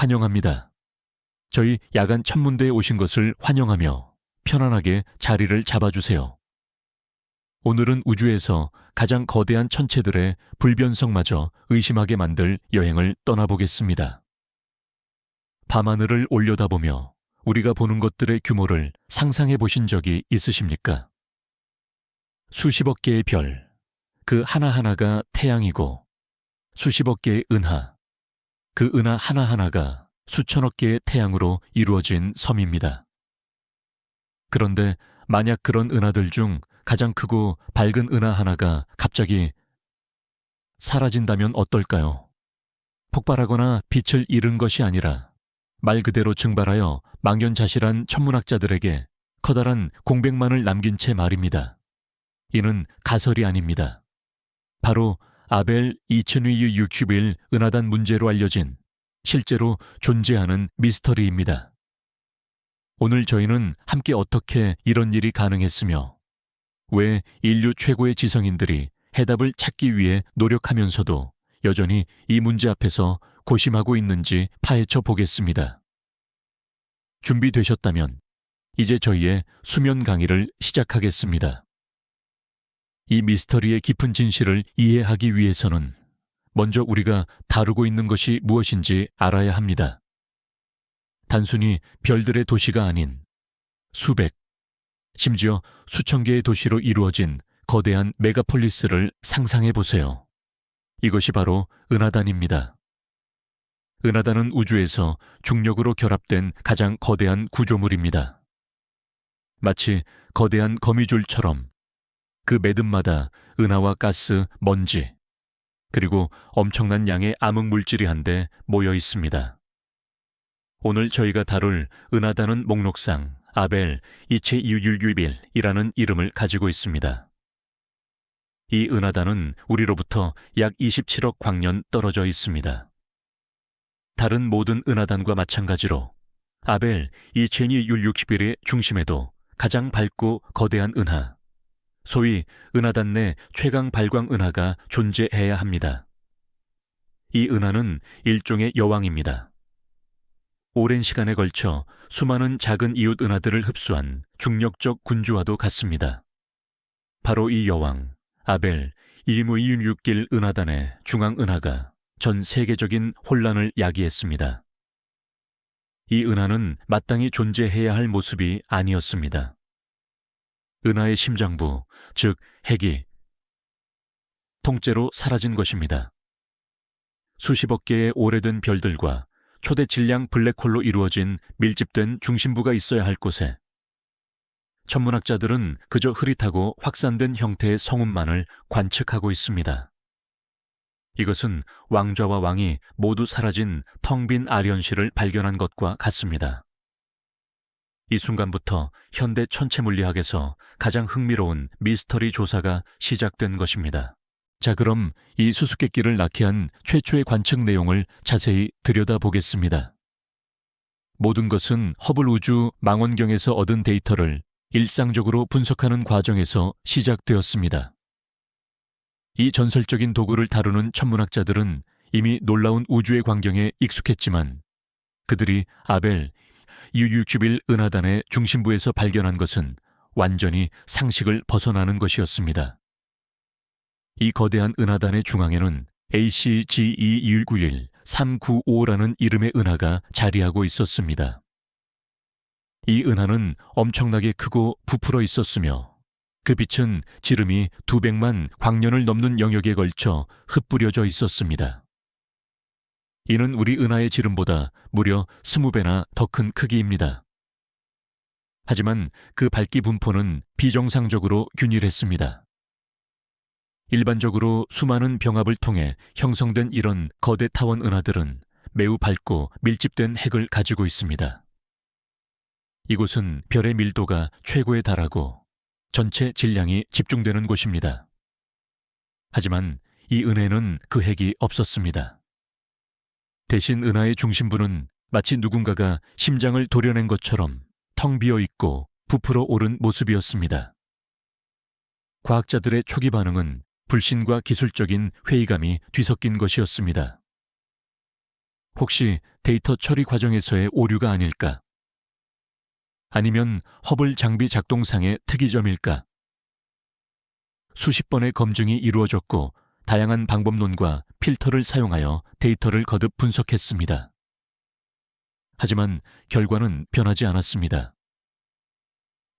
환영합니다. 저희 야간 천문대에 오신 것을 환영하며 편안하게 자리를 잡아주세요. 오늘은 우주에서 가장 거대한 천체들의 불변성마저 의심하게 만들 여행을 떠나보겠습니다. 밤하늘을 올려다보며 우리가 보는 것들의 규모를 상상해 보신 적이 있으십니까? 수십억 개의 별, 그 하나하나가 태양이고 수십억 개의 은하, 그 은하 하나하나가 수천억 개의 태양으로 이루어진 섬입니다. 그런데 만약 그런 은하들 중 가장 크고 밝은 은하 하나가 갑자기 사라진다면 어떨까요? 폭발하거나 빛을 잃은 것이 아니라 말 그대로 증발하여 망연자실한 천문학자들에게 커다란 공백만을 남긴 채 말입니다. 이는 가설이 아닙니다. 바로 아벨 2261 은하단 문제로 알려진 실제로 존재하는 미스터리입니다. 오늘 저희는 함께 어떻게 이런 일이 가능했으며 왜 인류 최고의 지성인들이 해답을 찾기 위해 노력하면서도 여전히 이 문제 앞에서 고심하고 있는지 파헤쳐 보겠습니다. 준비되셨다면 이제 저희의 수면 강의를 시작하겠습니다. 이 미스터리의 깊은 진실을 이해하기 위해서는 먼저 우리가 다루고 있는 것이 무엇인지 알아야 합니다. 단순히 별들의 도시가 아닌 수백, 심지어 수천 개의 도시로 이루어진 거대한 메가폴리스를 상상해 보세요. 이것이 바로 은하단입니다. 은하단은 우주에서 중력으로 결합된 가장 거대한 구조물입니다. 마치 거대한 거미줄처럼 그 매듭마다 은하와 가스, 먼지, 그리고 엄청난 양의 암흑 물질이 한데 모여 있습니다. 오늘 저희가 다룰 은하단은 목록상 아벨 2261이라는 이름을 가지고 있습니다. 이 은하단은 우리로부터 약 27억 광년 떨어져 있습니다. 다른 모든 은하단과 마찬가지로 아벨 2261의 중심에도 가장 밝고 거대한 은하, 소위 은하단 내 최강 발광 은하가 존재해야 합니다. 이 은하는 일종의 여왕입니다. 오랜 시간에 걸쳐 수많은 작은 이웃 은하들을 흡수한 중력적 군주와도 같습니다. 바로 이 여왕, 아벨 2261 은하단의 중앙 은하가 전 세계적인 혼란을 야기했습니다. 이 은하는 마땅히 존재해야 할 모습이 아니었습니다. 은하의 심장부, 즉 핵이 통째로 사라진 것입니다. 수십억 개의 오래된 별들과 초대 질량 블랙홀로 이루어진 밀집된 중심부가 있어야 할 곳에 천문학자들은 그저 흐릿하고 확산된 형태의 성운만을 관측하고 있습니다. 이것은 왕좌와 왕이 모두 사라진 텅 빈 아련실을 발견한 것과 같습니다. 이 순간부터 현대 천체물리학에서 가장 흥미로운 미스터리 조사가 시작된 것입니다. 자, 그럼 이 수수께끼를 낳게 한 최초의 관측 내용을 자세히 들여다보겠습니다. 모든 것은 허블 우주 망원경에서 얻은 데이터를 일상적으로 분석하는 과정에서 시작되었습니다. 이 전설적인 도구를 다루는 천문학자들은 이미 놀라운 우주의 광경에 익숙했지만 그들이 아벨 2261 은하단의 중심부에서 발견한 것은 완전히 상식을 벗어나는 것이었습니다. 이 거대한 은하단의 중앙에는 ACGE191 395라는 이름의 은하가 자리하고 있었습니다. 이 은하는 엄청나게 크고 부풀어 있었으며 그 빛은 지름이 200만 광년을 넘는 영역에 걸쳐 흩뿌려져 있었습니다. 이는 우리 은하의 지름보다 무려 20배나 더 큰 크기입니다. 하지만 그 밝기 분포는 비정상적으로 균일했습니다. 일반적으로 수많은 병합을 통해 형성된 이런 거대 타원 은하들은 매우 밝고 밀집된 핵을 가지고 있습니다. 이곳은 별의 밀도가 최고에 달하고 전체 질량이 집중되는 곳입니다. 하지만 이 은하에는 그 핵이 없었습니다. 대신 은하의 중심부는 마치 누군가가 심장을 도려낸 것처럼 텅 비어 있고 부풀어 오른 모습이었습니다. 과학자들의 초기 반응은 불신과 기술적인 회의감이 뒤섞인 것이었습니다. 혹시 데이터 처리 과정에서의 오류가 아닐까? 아니면 허블 장비 작동상의 특이점일까? 수십 번의 검증이 이루어졌고 다양한 방법론과 필터를 사용하여 데이터를 거듭 분석했습니다. 하지만 결과는 변하지 않았습니다.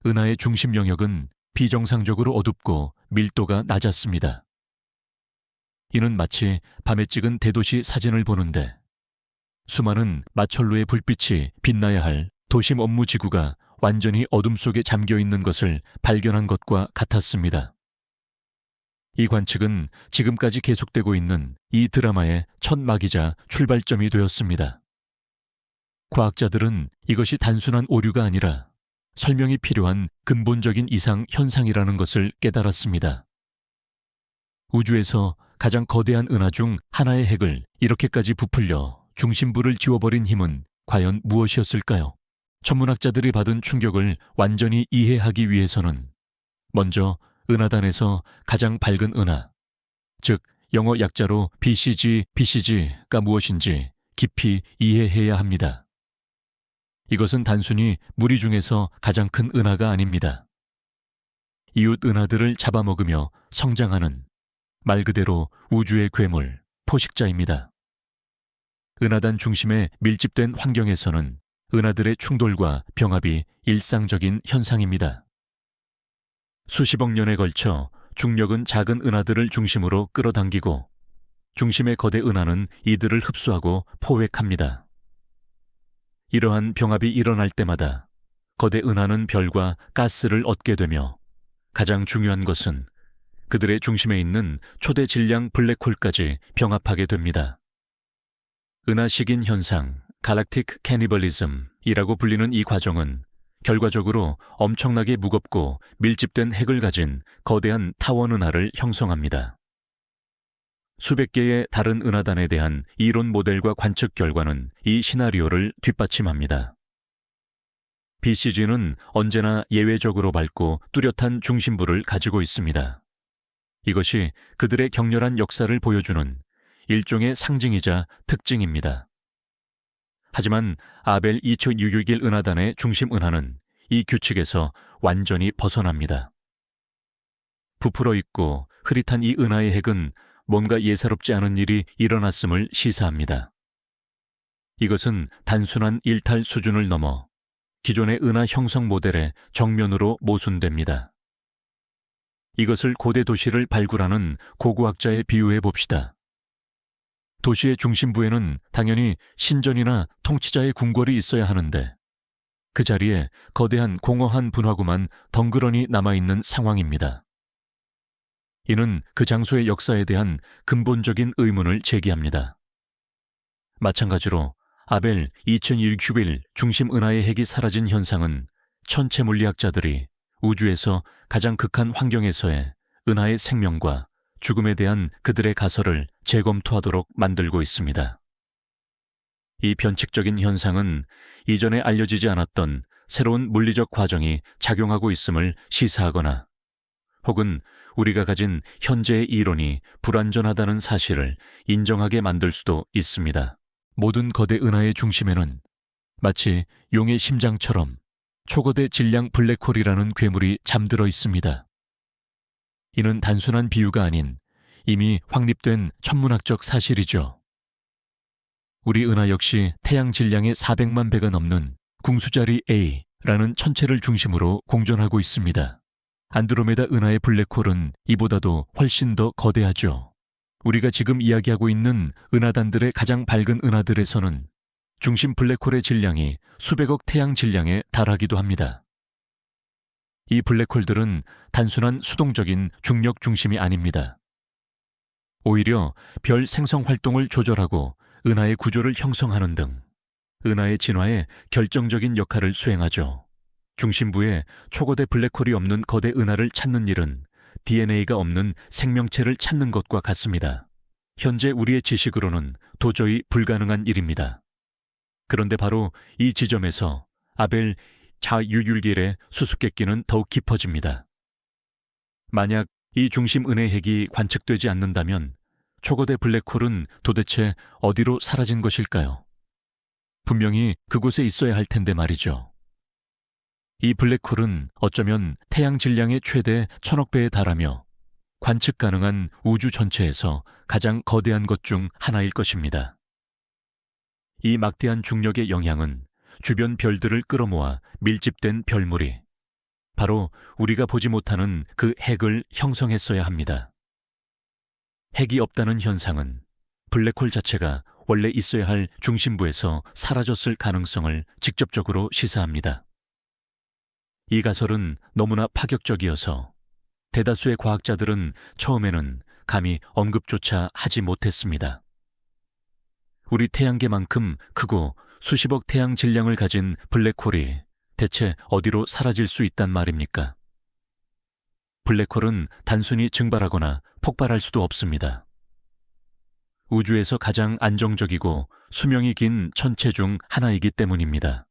은하의 중심 영역은 비정상적으로 어둡고 밀도가 낮았습니다. 이는 마치 밤에 찍은 대도시 사진을 보는데 수많은 마철로의 불빛이 빛나야 할 도심 업무 지구가 완전히 어둠 속에 잠겨 있는 것을 발견한 것과 같았습니다. 이 관측은 지금까지 계속되고 있는 이 드라마의 첫 막이자 출발점이 되었습니다. 과학자들은 이것이 단순한 오류가 아니라 설명이 필요한 근본적인 이상 현상이라는 것을 깨달았습니다. 우주에서 가장 거대한 은하 중 하나의 핵을 이렇게까지 부풀려 중심부를 지워버린 힘은 과연 무엇이었을까요? 천문학자들이 받은 충격을 완전히 이해하기 위해서는 먼저 은하단에서 가장 밝은 은하, 즉 영어 약자로 BCG가 무엇인지 깊이 이해해야 합니다. 이것은 단순히 무리 중에서 가장 큰 은하가 아닙니다. 이웃 은하들을 잡아먹으며 성장하는 말 그대로 우주의 괴물, 포식자입니다. 은하단 중심에 밀집된 환경에서는 은하들의 충돌과 병합이 일상적인 현상입니다. 수십억 년에 걸쳐 중력은 작은 은하들을 중심으로 끌어당기고 중심의 거대 은하는 이들을 흡수하고 포획합니다. 이러한 병합이 일어날 때마다 거대 은하는 별과 가스를 얻게 되며 가장 중요한 것은 그들의 중심에 있는 초대 질량 블랙홀까지 병합하게 됩니다. 은하식인 현상, 갈락틱 캐니벌리즘이라고 불리는 이 과정은 결과적으로 엄청나게 무겁고 밀집된 핵을 가진 거대한 타원 은하를 형성합니다. 수백 개의 다른 은하단에 대한 이론 모델과 관측 결과는 이 시나리오를 뒷받침합니다. BCG는 언제나 예외적으로 밝고 뚜렷한 중심부를 가지고 있습니다. 이것이 그들의 격렬한 역사를 보여주는 일종의 상징이자 특징입니다. 하지만 아벨 2661 은하단의 중심 은하는 이 규칙에서 완전히 벗어납니다. 부풀어 있고 흐릿한 이 은하의 핵은 뭔가 예사롭지 않은 일이 일어났음을 시사합니다. 이것은 단순한 일탈 수준을 넘어 기존의 은하 형성 모델의 정면으로 모순됩니다. 이것을 고대 도시를 발굴하는 고고학자에 비유해 봅시다. 도시의 중심부에는 당연히 신전이나 통치자의 궁궐이 있어야 하는데 그 자리에 거대한 공허한 분화구만 덩그러니 남아있는 상황입니다. 이는 그 장소의 역사에 대한 근본적인 의문을 제기합니다. 마찬가지로 아벨 2261 중심 은하의 핵이 사라진 현상은 천체 물리학자들이 우주에서 가장 극한 환경에서의 은하의 생명과 죽음에 대한 그들의 가설을 재검토하도록 만들고 있습니다. 이 변칙적인 현상은 이전에 알려지지 않았던 새로운 물리적 과정이 작용하고 있음을 시사하거나 혹은 우리가 가진 현재의 이론이 불완전하다는 사실을 인정하게 만들 수도 있습니다. 모든 거대 은하의 중심에는 마치 용의 심장처럼 초거대 질량 블랙홀이라는 괴물이 잠들어 있습니다. 이는 단순한 비유가 아닌 이미 확립된 천문학적 사실이죠. 우리 은하 역시 태양 질량의 400만 배가 넘는 궁수자리 A라는 천체를 중심으로 공존하고 있습니다. 안드로메다 은하의 블랙홀은 이보다도 훨씬 더 거대하죠. 우리가 지금 이야기하고 있는 은하단들의 가장 밝은 은하들에서는 중심 블랙홀의 질량이 수백억 태양 질량에 달하기도 합니다. 이 블랙홀들은 단순한 수동적인 중력 중심이 아닙니다. 오히려 별 생성 활동을 조절하고 은하의 구조를 형성하는 등 은하의 진화에 결정적인 역할을 수행하죠. 중심부에 초거대 블랙홀이 없는 거대 은하를 찾는 일은 DNA가 없는 생명체를 찾는 것과 같습니다. 현재 우리의 지식으로는 도저히 불가능한 일입니다. 그런데 바로 이 지점에서 아벨 자유율길의 수수께끼는 더욱 깊어집니다. 만약 이 중심 은의 핵이 관측되지 않는다면 초거대 블랙홀은 도대체 어디로 사라진 것일까요? 분명히 그곳에 있어야 할 텐데 말이죠. 이 블랙홀은 어쩌면 태양 질량의 최대 1000억 배에 달하며 관측 가능한 우주 전체에서 가장 거대한 것 중 하나일 것입니다. 이 막대한 중력의 영향은 주변 별들을 끌어모아 밀집된 별무리, 바로 우리가 보지 못하는 그 핵을 형성했어야 합니다. 핵이 없다는 현상은 블랙홀 자체가 원래 있어야 할 중심부에서 사라졌을 가능성을 직접적으로 시사합니다. 이 가설은 너무나 파격적이어서 대다수의 과학자들은 처음에는 감히 언급조차 하지 못했습니다. 우리 태양계만큼 크고 수십억 태양 질량을 가진 블랙홀이 대체 어디로 사라질 수 있단 말입니까? 블랙홀은 단순히 증발하거나 폭발할 수도 없습니다. 우주에서 가장 안정적이고 수명이 긴 천체 중 하나이기 때문입니다.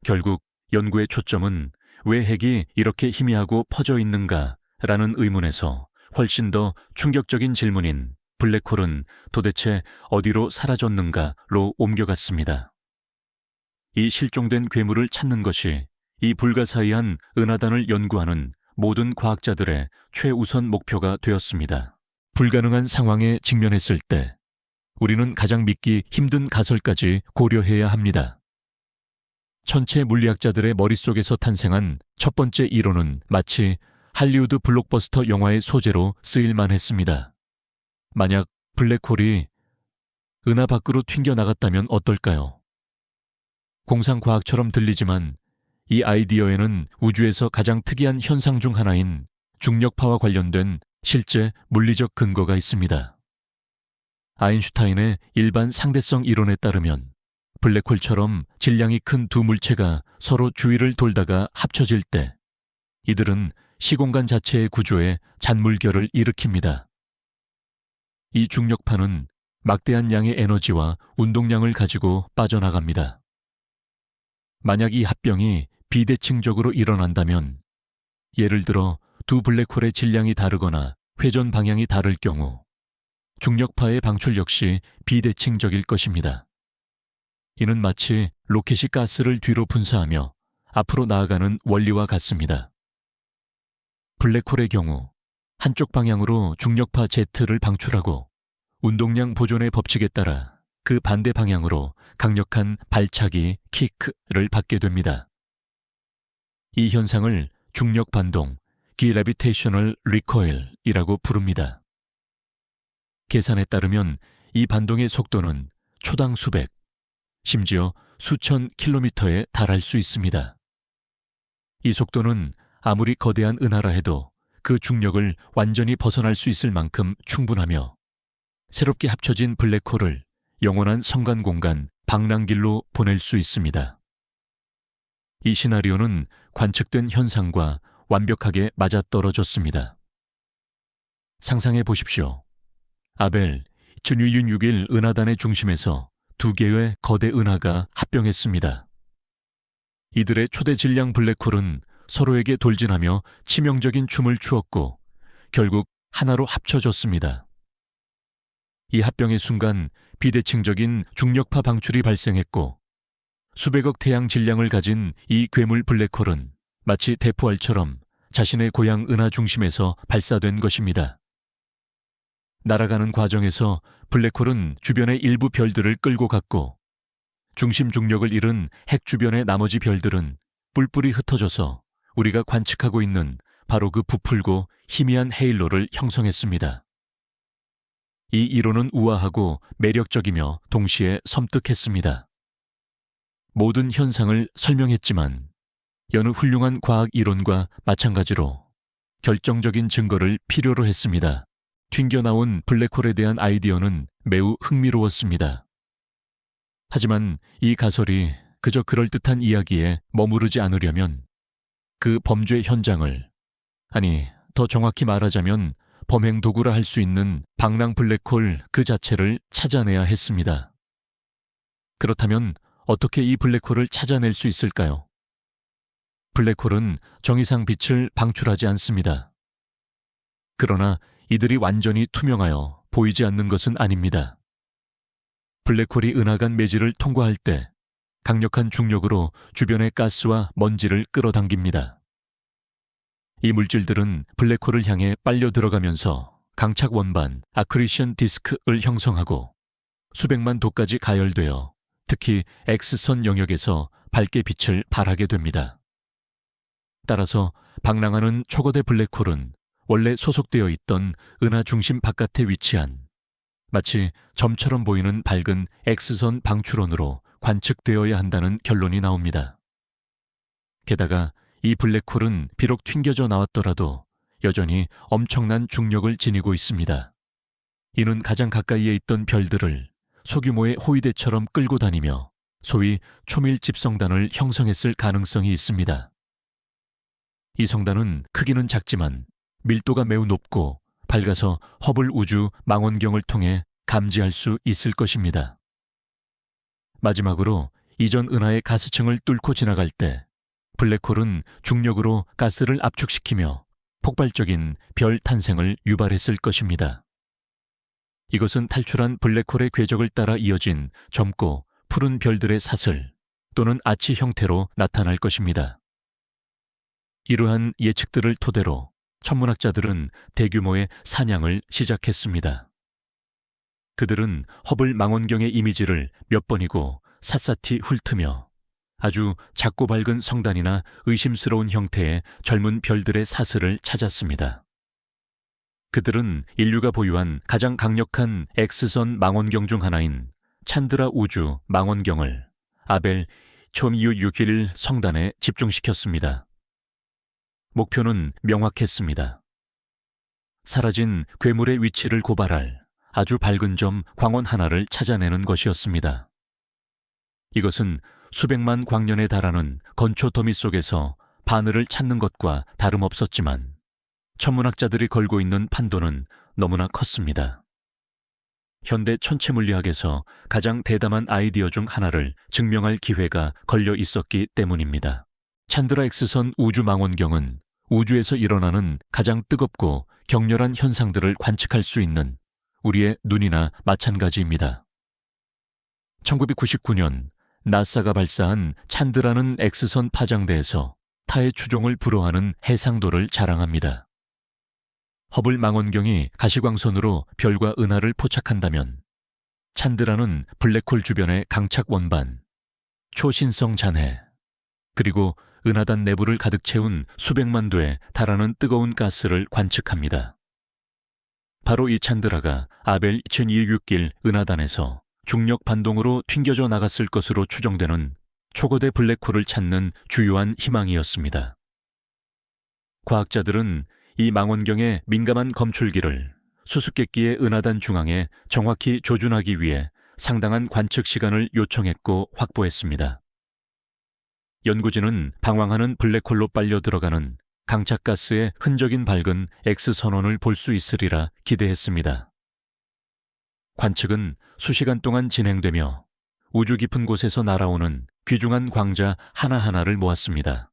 결국 연구의 초점은 왜 핵이 이렇게 희미하고 퍼져 있는가라는 의문에서 훨씬 더 충격적인 질문인 블랙홀은 도대체 어디로 사라졌는가로 옮겨갔습니다. 이 실종된 괴물을 찾는 것이 이 불가사의한 은하단을 연구하는 모든 과학자들의 최우선 목표가 되었습니다. 불가능한 상황에 직면했을 때 우리는 가장 믿기 힘든 가설까지 고려해야 합니다. 천체 물리학자들의 머릿속에서 탄생한 첫 번째 이론은 마치 할리우드 블록버스터 영화의 소재로 쓰일만 했습니다. 만약 블랙홀이 은하 밖으로 튕겨나갔다면 어떨까요? 공상과학처럼 들리지만 이 아이디어에는 우주에서 가장 특이한 현상 중 하나인 중력파와 관련된 실제 물리적 근거가 있습니다. 아인슈타인의 일반 상대성 이론에 따르면 블랙홀처럼 질량이 큰 두 물체가 서로 주위를 돌다가 합쳐질 때 이들은 시공간 자체의 구조에 잔물결을 일으킵니다. 이 중력파는 막대한 양의 에너지와 운동량을 가지고 빠져나갑니다. 만약 이 합병이 비대칭적으로 일어난다면, 예를 들어 두 블랙홀의 질량이 다르거나 회전 방향이 다를 경우 중력파의 방출 역시 비대칭적일 것입니다. 이는 마치 로켓이 가스를 뒤로 분사하며 앞으로 나아가는 원리와 같습니다. 블랙홀의 경우 한쪽 방향으로 중력파 Z를 방출하고 운동량 보존의 법칙에 따라 그 반대 방향으로 강력한 발차기, 킥을 받게 됩니다. 이 현상을 중력 반동, Gravitational Recoil이라고 부릅니다. 계산에 따르면 이 반동의 속도는 초당 수백, 심지어 수천 킬로미터에 달할 수 있습니다. 이 속도는 아무리 거대한 은하라 해도 그 중력을 완전히 벗어날 수 있을 만큼 충분하며 새롭게 합쳐진 블랙홀을 영원한 성간 공간 방랑길로 보낼 수 있습니다. 이 시나리오는 관측된 현상과 완벽하게 맞아떨어졌습니다. 상상해 보십시오. 아벨, 준위윤 6일 은하단의 중심에서 두 개의 거대 은하가 합병했습니다. 이들의 초대 질량 블랙홀은 서로에게 돌진하며 치명적인 춤을 추었고 결국 하나로 합쳐졌습니다. 이 합병의 순간 비대칭적인 중력파 방출이 발생했고 수백억 태양 질량을 가진 이 괴물 블랙홀은 마치 대포알처럼 자신의 고향 은하 중심에서 발사된 것입니다. 날아가는 과정에서 블랙홀은 주변의 일부 별들을 끌고 갔고 중심 중력을 잃은 핵 주변의 나머지 별들은 뿔뿔이 흩어져서 우리가 관측하고 있는 바로 그 부풀고 희미한 헤일로를 형성했습니다. 이 이론은 우아하고 매력적이며 동시에 섬뜩했습니다. 모든 현상을 설명했지만 여느 훌륭한 과학 이론과 마찬가지로 결정적인 증거를 필요로 했습니다. 튕겨나온 블랙홀에 대한 아이디어는 매우 흥미로웠습니다. 하지만 이 가설이 그저 그럴듯한 이야기에 머무르지 않으려면 그 범죄 현장을, 아니 더 정확히 말하자면 범행 도구라 할 수 있는 방랑 블랙홀 그 자체를 찾아내야 했습니다. 그렇다면 어떻게 이 블랙홀을 찾아낼 수 있을까요? 블랙홀은 정의상 빛을 방출하지 않습니다. 그러나 이들이 완전히 투명하여 보이지 않는 것은 아닙니다. 블랙홀이 은하간 매질을 통과할 때 강력한 중력으로 주변의 가스와 먼지를 끌어당깁니다. 이 물질들은 블랙홀을 향해 빨려 들어가면서 강착 원반, 아크리션 디스크를 형성하고 수백만 도까지 가열되어 특히 X선 영역에서 밝게 빛을 발하게 됩니다. 따라서 방랑하는 초거대 블랙홀은 원래 소속되어 있던 은하 중심 바깥에 위치한 마치 점처럼 보이는 밝은 X선 방출원으로 관측되어야 한다는 결론이 나옵니다. 게다가 이 블랙홀은 비록 튕겨져 나왔더라도 여전히 엄청난 중력을 지니고 있습니다. 이는 가장 가까이에 있던 별들을 소규모의 호위대처럼 끌고 다니며 소위 초밀 집성단을 형성했을 가능성이 있습니다. 이 성단은 크기는 작지만 밀도가 매우 높고 밝아서 허블 우주 망원경을 통해 감지할 수 있을 것입니다. 마지막으로 이전 은하의 가스층을 뚫고 지나갈 때 블랙홀은 중력으로 가스를 압축시키며 폭발적인 별 탄생을 유발했을 것입니다. 이것은 탈출한 블랙홀의 궤적을 따라 이어진 젊고 푸른 별들의 사슬 또는 아치 형태로 나타날 것입니다. 이러한 예측들을 토대로 천문학자들은 대규모의 사냥을 시작했습니다. 그들은 허블 망원경의 이미지를 몇 번이고 샅샅이 훑으며 아주 작고 밝은 성단이나 의심스러운 형태의 젊은 별들의 사슬을 찾았습니다. 그들은 인류가 보유한 가장 강력한 X선 망원경 중 하나인 찬드라 우주 망원경을 아벨 1661 성단에 집중시켰습니다. 목표는 명확했습니다. 사라진 괴물의 위치를 고발할 아주 밝은 점 광원 하나를 찾아내는 것이었습니다. 이것은 수백만 광년에 달하는 건초 더미 속에서 바늘을 찾는 것과 다름없었지만 천문학자들이 걸고 있는 판도는 너무나 컸습니다. 현대 천체물리학에서 가장 대담한 아이디어 중 하나를 증명할 기회가 걸려 있었기 때문입니다. 찬드라 X선 우주망원경은 우주에서 일어나는 가장 뜨겁고 격렬한 현상들을 관측할 수 있는 우리의 눈이나 마찬가지입니다. 1999년 나사가 발사한 찬드라는 X선 파장대에서 타의 추종을 불허하는 해상도를 자랑합니다. 허블 망원경이 가시광선으로 별과 은하를 포착한다면 찬드라는 블랙홀 주변의 강착 원반, 초신성 잔해, 그리고 은하단 내부를 가득 채운 수백만 도에 달하는 뜨거운 가스를 관측합니다. 바로 이 찬드라가 아벨 2261 은하단에서 중력 반동으로 튕겨져 나갔을 것으로 추정되는 초거대 블랙홀을 찾는 주요한 희망이었습니다. 과학자들은 이 망원경의 민감한 검출기를 수수께끼의 은하단 중앙에 정확히 조준하기 위해 상당한 관측 시간을 요청했고 확보했습니다. 연구진은 방황하는 블랙홀로 빨려 들어가는 강착가스의 흔적인 밝은 X선원을 볼 수 있으리라 기대했습니다. 관측은 수시간 동안 진행되며 우주 깊은 곳에서 날아오는 귀중한 광자 하나하나를 모았습니다.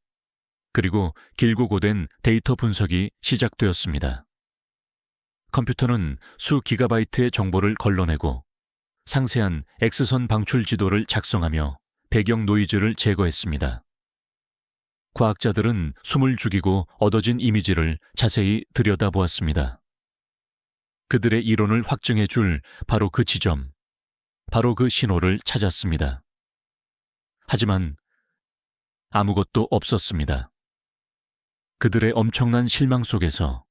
그리고 길고 고된 데이터 분석이 시작되었습니다. 컴퓨터는 수 기가바이트의 정보를 걸러내고 상세한 X선 방출 지도를 작성하며 배경 노이즈를 제거했습니다. 과학자들은 숨을 죽이고 얻어진 이미지를 자세히 들여다보았습니다. 그들의 이론을 확증해 줄 바로 그 지점, 바로 그 신호를 찾았습니다. 하지만 아무것도 없었습니다. 그들의 엄청난 실망 속에서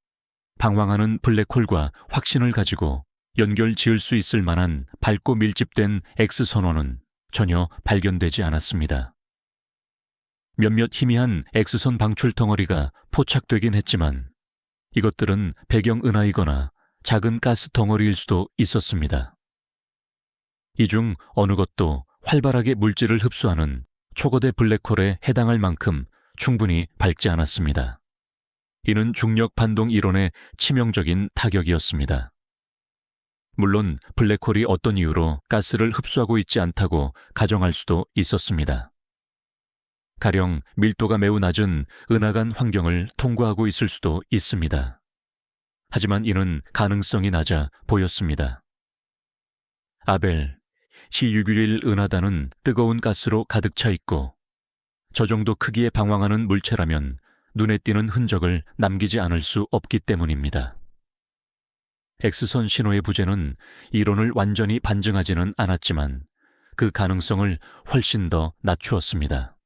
방황하는 블랙홀과 확신을 가지고 연결 지을 수 있을 만한 밝고 밀집된 X선원은 전혀 발견되지 않았습니다. 몇몇 희미한 X선 방출 덩어리가 포착되긴 했지만 이것들은 배경 은하이거나 작은 가스 덩어리일 수도 있었습니다. 이 중 어느 것도 활발하게 물질을 흡수하는 초거대 블랙홀에 해당할 만큼 충분히 밝지 않았습니다. 이는 중력 반동 이론의 치명적인 타격이었습니다. 물론 블랙홀이 어떤 이유로 가스를 흡수하고 있지 않다고 가정할 수도 있었습니다. 가령 밀도가 매우 낮은 은하간 환경을 통과하고 있을 수도 있습니다. 하지만 이는 가능성이 낮아 보였습니다. 아벨 C611 은하단은 뜨거운 가스로 가득 차 있고 저 정도 크기에 방황하는 물체라면 눈에 띄는 흔적을 남기지 않을 수 없기 때문입니다. X선 신호의 부재는 이론을 완전히 반증하지는 않았지만 그 가능성을 훨씬 더 낮추었습니다.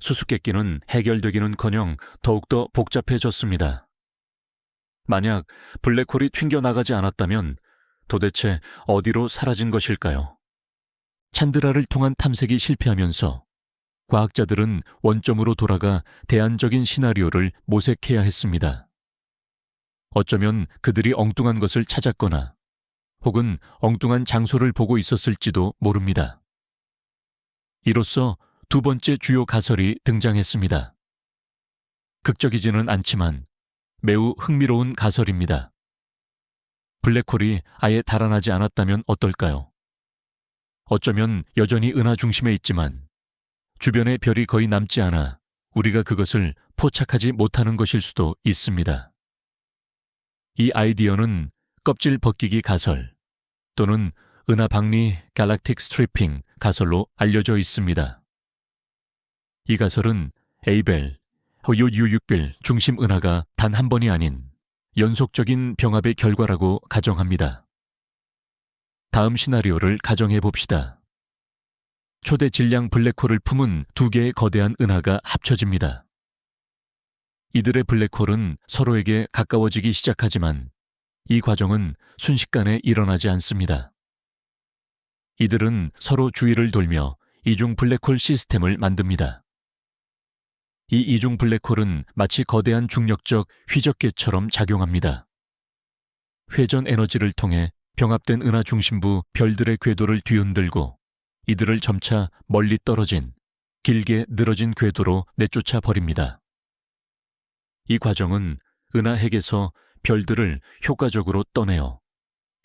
수수께끼는 해결되기는커녕 더욱더 복잡해졌습니다. 만약 블랙홀이 튕겨나가지 않았다면 도대체 어디로 사라진 것일까요? 찬드라를 통한 탐색이 실패하면서 과학자들은 원점으로 돌아가 대안적인 시나리오를 모색해야 했습니다. 어쩌면 그들이 엉뚱한 것을 찾았거나 혹은 엉뚱한 장소를 보고 있었을지도 모릅니다. 이로써 두 번째 주요 가설이 등장했습니다. 극적이지는 않지만 매우 흥미로운 가설입니다. 블랙홀이 아예 달아나지 않았다면 어떨까요? 어쩌면 여전히 은하 중심에 있지만 주변에 별이 거의 남지 않아 우리가 그것을 포착하지 못하는 것일 수도 있습니다. 이 아이디어는 껍질 벗기기 가설 또는 은하 박리 갈락틱 스트리핑 가설로 알려져 있습니다. 이 가설은 에이벨, 요유6빌 중심 은하가 단 한 번이 아닌 연속적인 병합의 결과라고 가정합니다. 다음 시나리오를 가정해 봅시다. 초대 질량 블랙홀을 품은 두 개의 거대한 은하가 합쳐집니다. 이들의 블랙홀은 서로에게 가까워지기 시작하지만 이 과정은 순식간에 일어나지 않습니다. 이들은 서로 주위를 돌며 이중 블랙홀 시스템을 만듭니다. 이 이중 블랙홀은 마치 거대한 중력적 휘적개처럼 작용합니다. 회전 에너지를 통해 병합된 은하 중심부 별들의 궤도를 뒤흔들고 이들을 점차 멀리 떨어진 길게 늘어진 궤도로 내쫓아 버립니다. 이 과정은 은하 핵에서 별들을 효과적으로 떠내어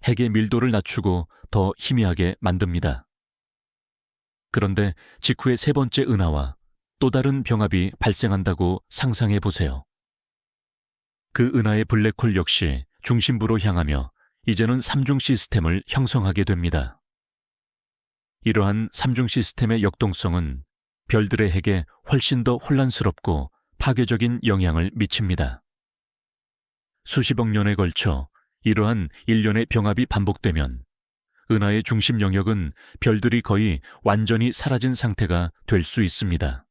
핵의 밀도를 낮추고 더 희미하게 만듭니다. 그런데 직후의 세 번째 은하와 또 다른 병합이 발생한다고 상상해 보세요. 그 은하의 블랙홀 역시 중심부로 향하며 이제는 삼중 시스템을 형성하게 됩니다. 이러한 삼중 시스템의 역동성은 별들의 핵에 훨씬 더 혼란스럽고 파괴적인 영향을 미칩니다. 수십억 년에 걸쳐 이러한 일련의 병합이 반복되면 은하의 중심 영역은 별들이 거의 완전히 사라진 상태가 될 수 있습니다.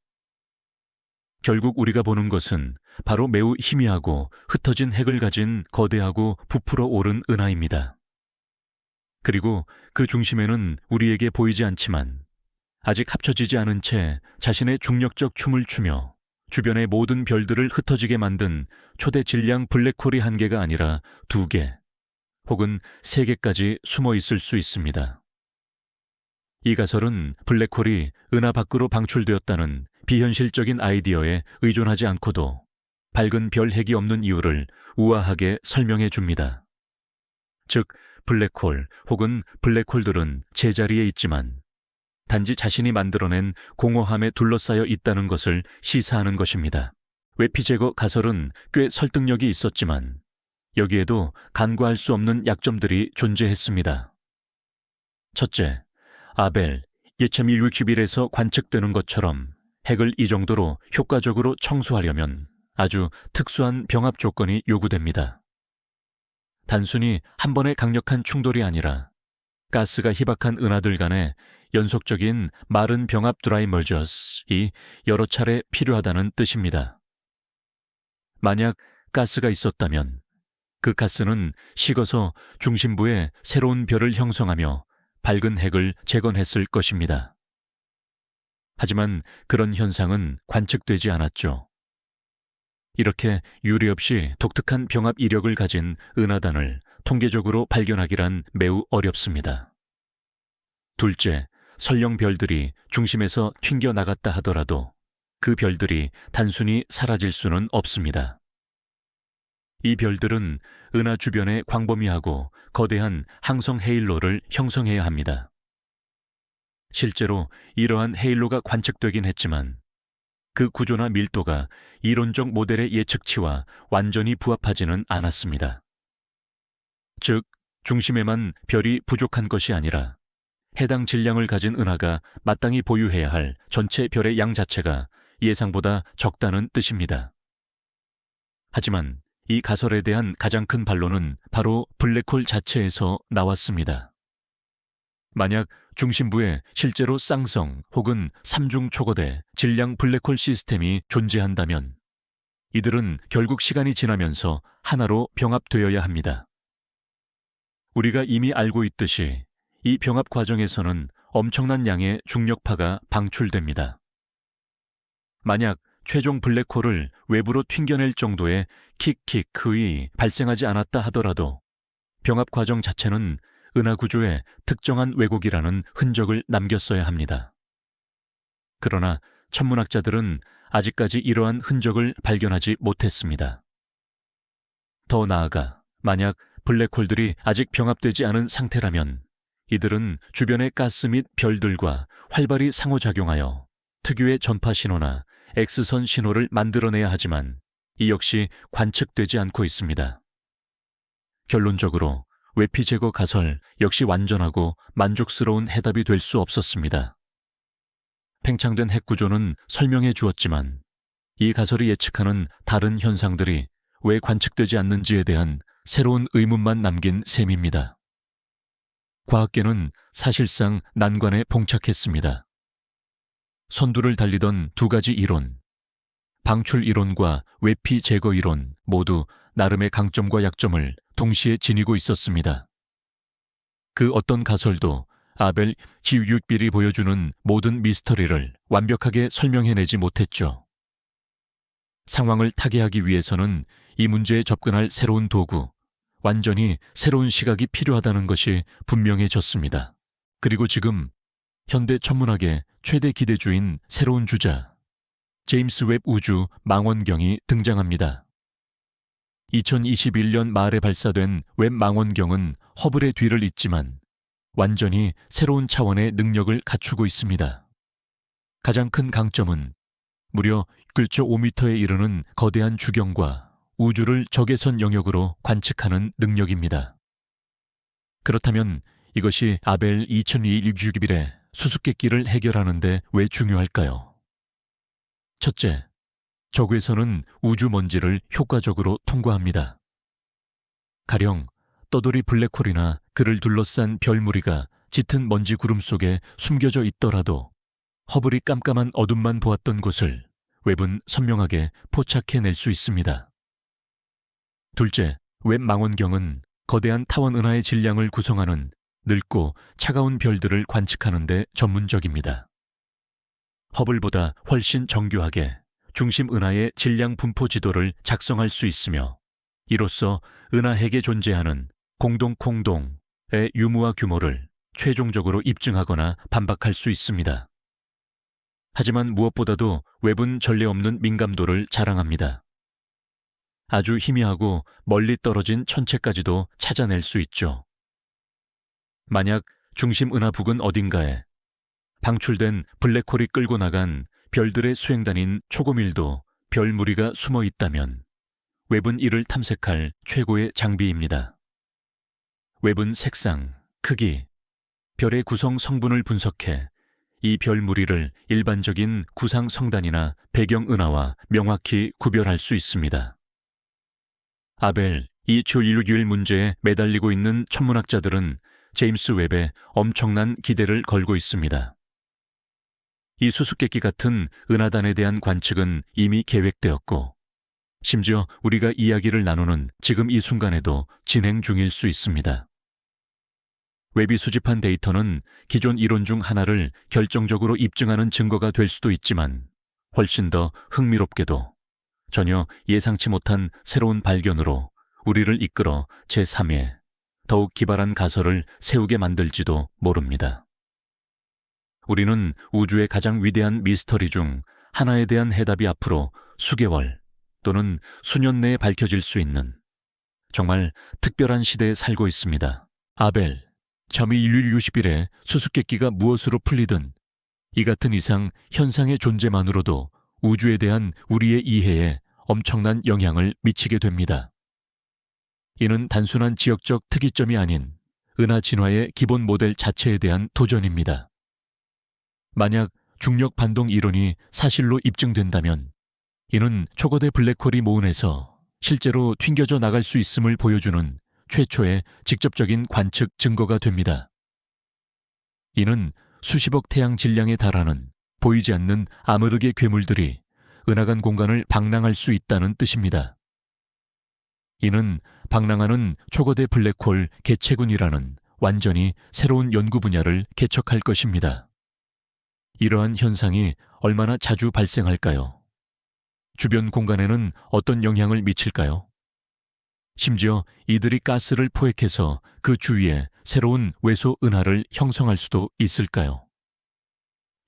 결국 우리가 보는 것은 바로 매우 희미하고 흩어진 핵을 가진 거대하고 부풀어 오른 은하입니다. 그리고 그 중심에는 우리에게 보이지 않지만 아직 합쳐지지 않은 채 자신의 중력적 춤을 추며 주변의 모든 별들을 흩어지게 만든 초대 질량 블랙홀이 한 개가 아니라 두 개 혹은 세 개까지 숨어 있을 수 있습니다. 이 가설은 블랙홀이 은하 밖으로 방출되었다는 비현실적인 아이디어에 의존하지 않고도 밝은 별 핵이 없는 이유를 우아하게 설명해 줍니다. 즉, 블랙홀 혹은 블랙홀들은 제자리에 있지만 단지 자신이 만들어낸 공허함에 둘러싸여 있다는 것을 시사하는 것입니다. 웨피제거 가설은 꽤 설득력이 있었지만 여기에도 간과할 수 없는 약점들이 존재했습니다. 첫째, 아벨, 예참 161에서 관측되는 것처럼 핵을 이 정도로 효과적으로 청소하려면 아주 특수한 병합 조건이 요구됩니다. 단순히 한 번의 강력한 충돌이 아니라 가스가 희박한 은하들 간의 연속적인 마른 병합 드라이 머저스이 여러 차례 필요하다는 뜻입니다. 만약 가스가 있었다면 그 가스는 식어서 중심부에 새로운 별을 형성하며 밝은 핵을 재건했을 것입니다. 하지만 그런 현상은 관측되지 않았죠. 이렇게 유례없이 독특한 병합 이력을 가진 은하단을 통계적으로 발견하기란 매우 어렵습니다. 둘째, 설령 별들이 중심에서 튕겨나갔다 하더라도 그 별들이 단순히 사라질 수는 없습니다. 이 별들은 은하 주변에 광범위하고 거대한 항성 헤일로를 형성해야 합니다. 실제로 이러한 헤일로가 관측되긴 했지만 그 구조나 밀도가 이론적 모델의 예측치와 완전히 부합하지는 않았습니다. 즉, 중심에만 별이 부족한 것이 아니라 해당 질량을 가진 은하가 마땅히 보유해야 할 전체 별의 양 자체가 예상보다 적다는 뜻입니다. 하지만 이 가설에 대한 가장 큰 반론은 바로 블랙홀 자체에서 나왔습니다. 만약 중심부에 실제로 쌍성 혹은 삼중 초거대 질량 블랙홀 시스템이 존재한다면 이들은 결국 시간이 지나면서 하나로 병합되어야 합니다. 우리가 이미 알고 있듯이 이 병합 과정에서는 엄청난 양의 중력파가 방출됩니다. 만약 최종 블랙홀을 외부로 튕겨낼 정도의 킥킥의 발생하지 않았다 하더라도 병합 과정 자체는 은하 구조에 특정한 왜곡이라는 흔적을 남겼어야 합니다. 그러나 천문학자들은 아직까지 이러한 흔적을 발견하지 못했습니다. 더 나아가 만약 블랙홀들이 아직 병합되지 않은 상태라면 이들은 주변의 가스 및 별들과 활발히 상호작용하여 특유의 전파 신호나 X선 신호를 만들어내야 하지만 이 역시 관측되지 않고 있습니다. 결론적으로 외피 제거 가설 역시 완전하고 만족스러운 해답이 될 수 없었습니다. 팽창된 핵 구조는 설명해 주었지만 이 가설이 예측하는 다른 현상들이 왜 관측되지 않는지에 대한 새로운 의문만 남긴 셈입니다. 과학계는 사실상 난관에 봉착했습니다. 선두를 달리던 두 가지 이론, 방출 이론과 외피 제거 이론 모두 나름의 강점과 약점을 동시에 지니고 있었습니다. 그 어떤 가설도 아벨 히육빌이 보여주는 모든 미스터리를 완벽하게 설명해내지 못했죠. 상황을 타개하기 위해서는 이 문제에 접근할 새로운 도구, 완전히 새로운 시각이 필요하다는 것이 분명해졌습니다. 그리고 지금 현대 천문학의 최대 기대주인 새로운 주자, 제임스 웹 우주 망원경이 등장합니다. 2021년 말에 발사된 웹 망원경은 허블의 뒤를 잇지만 완전히 새로운 차원의 능력을 갖추고 있습니다. 가장 큰 강점은 무려 1.5m에 이르는 거대한 주경과 우주를 적외선 영역으로 관측하는 능력입니다. 그렇다면 이것이 아벨 2261의 수수께끼를 해결하는 데 왜 중요할까요? 첫째, 적외선은 우주 먼지를 효과적으로 통과합니다. 가령 떠돌이 블랙홀이나 그를 둘러싼 별무리가 짙은 먼지 구름 속에 숨겨져 있더라도 허블이 깜깜한 어둠만 보았던 곳을 웹은 선명하게 포착해낼 수 있습니다. 둘째, 웹 망원경은 거대한 타원 은하의 질량을 구성하는 늙고 차가운 별들을 관측하는 데 전문적입니다. 허블보다 훨씬 정교하게 중심 은하의 질량 분포 지도를 작성할 수 있으며 이로써 은하 핵에 존재하는 공동콩동의 유무와 규모를 최종적으로 입증하거나 반박할 수 있습니다. 하지만 무엇보다도 웹은 전례 없는 민감도를 자랑합니다. 아주 희미하고 멀리 떨어진 천체까지도 찾아낼 수 있죠. 만약 중심 은하 부근 어딘가에 방출된 블랙홀이 끌고 나간 별들의 수행단인 초고밀도 별 무리가 숨어 있다면 웹은 이를 탐색할 최고의 장비입니다. 웹은 색상, 크기, 별의 구성 성분을 분석해 이 별 무리를 일반적인 구상 성단이나 배경 은하와 명확히 구별할 수 있습니다. 아벨 2.16일 문제에 매달리고 있는 천문학자들은 제임스 웹에 엄청난 기대를 걸고 있습니다. 이 수수께끼 같은 은하단에 대한 관측은 이미 계획되었고 심지어 우리가 이야기를 나누는 지금 이 순간에도 진행 중일 수 있습니다. 웹이 수집한 데이터는 기존 이론 중 하나를 결정적으로 입증하는 증거가 될 수도 있지만 훨씬 더 흥미롭게도 전혀 예상치 못한 새로운 발견으로 우리를 이끌어 제3의 더욱 기발한 가설을 세우게 만들지도 모릅니다. 우리는 우주의 가장 위대한 미스터리 중 하나에 대한 해답이 앞으로 수개월 또는 수년 내에 밝혀질 수 있는 정말 특별한 시대에 살고 있습니다. 아벨, 점2161의 수수께끼가 무엇으로 풀리든 이 같은 이상 현상의 존재만으로도 우주에 대한 우리의 이해에 엄청난 영향을 미치게 됩니다. 이는 단순한 지역적 특이점이 아닌 은하 진화의 기본 모델 자체에 대한 도전입니다. 만약 중력 반동 이론이 사실로 입증된다면 이는 초거대 블랙홀이 모은에서 실제로 튕겨져 나갈 수 있음을 보여주는 최초의 직접적인 관측 증거가 됩니다. 이는 수십억 태양 질량에 달하는 보이지 않는 암흑의 괴물들이 은하간 공간을 방랑할 수 있다는 뜻입니다. 이는 방랑하는 초거대 블랙홀 개체군이라는 완전히 새로운 연구 분야를 개척할 것입니다. 이러한 현상이 얼마나 자주 발생할까요? 주변 공간에는 어떤 영향을 미칠까요? 심지어 이들이 가스를 포획해서 그 주위에 새로운 외소 은하를 형성할 수도 있을까요?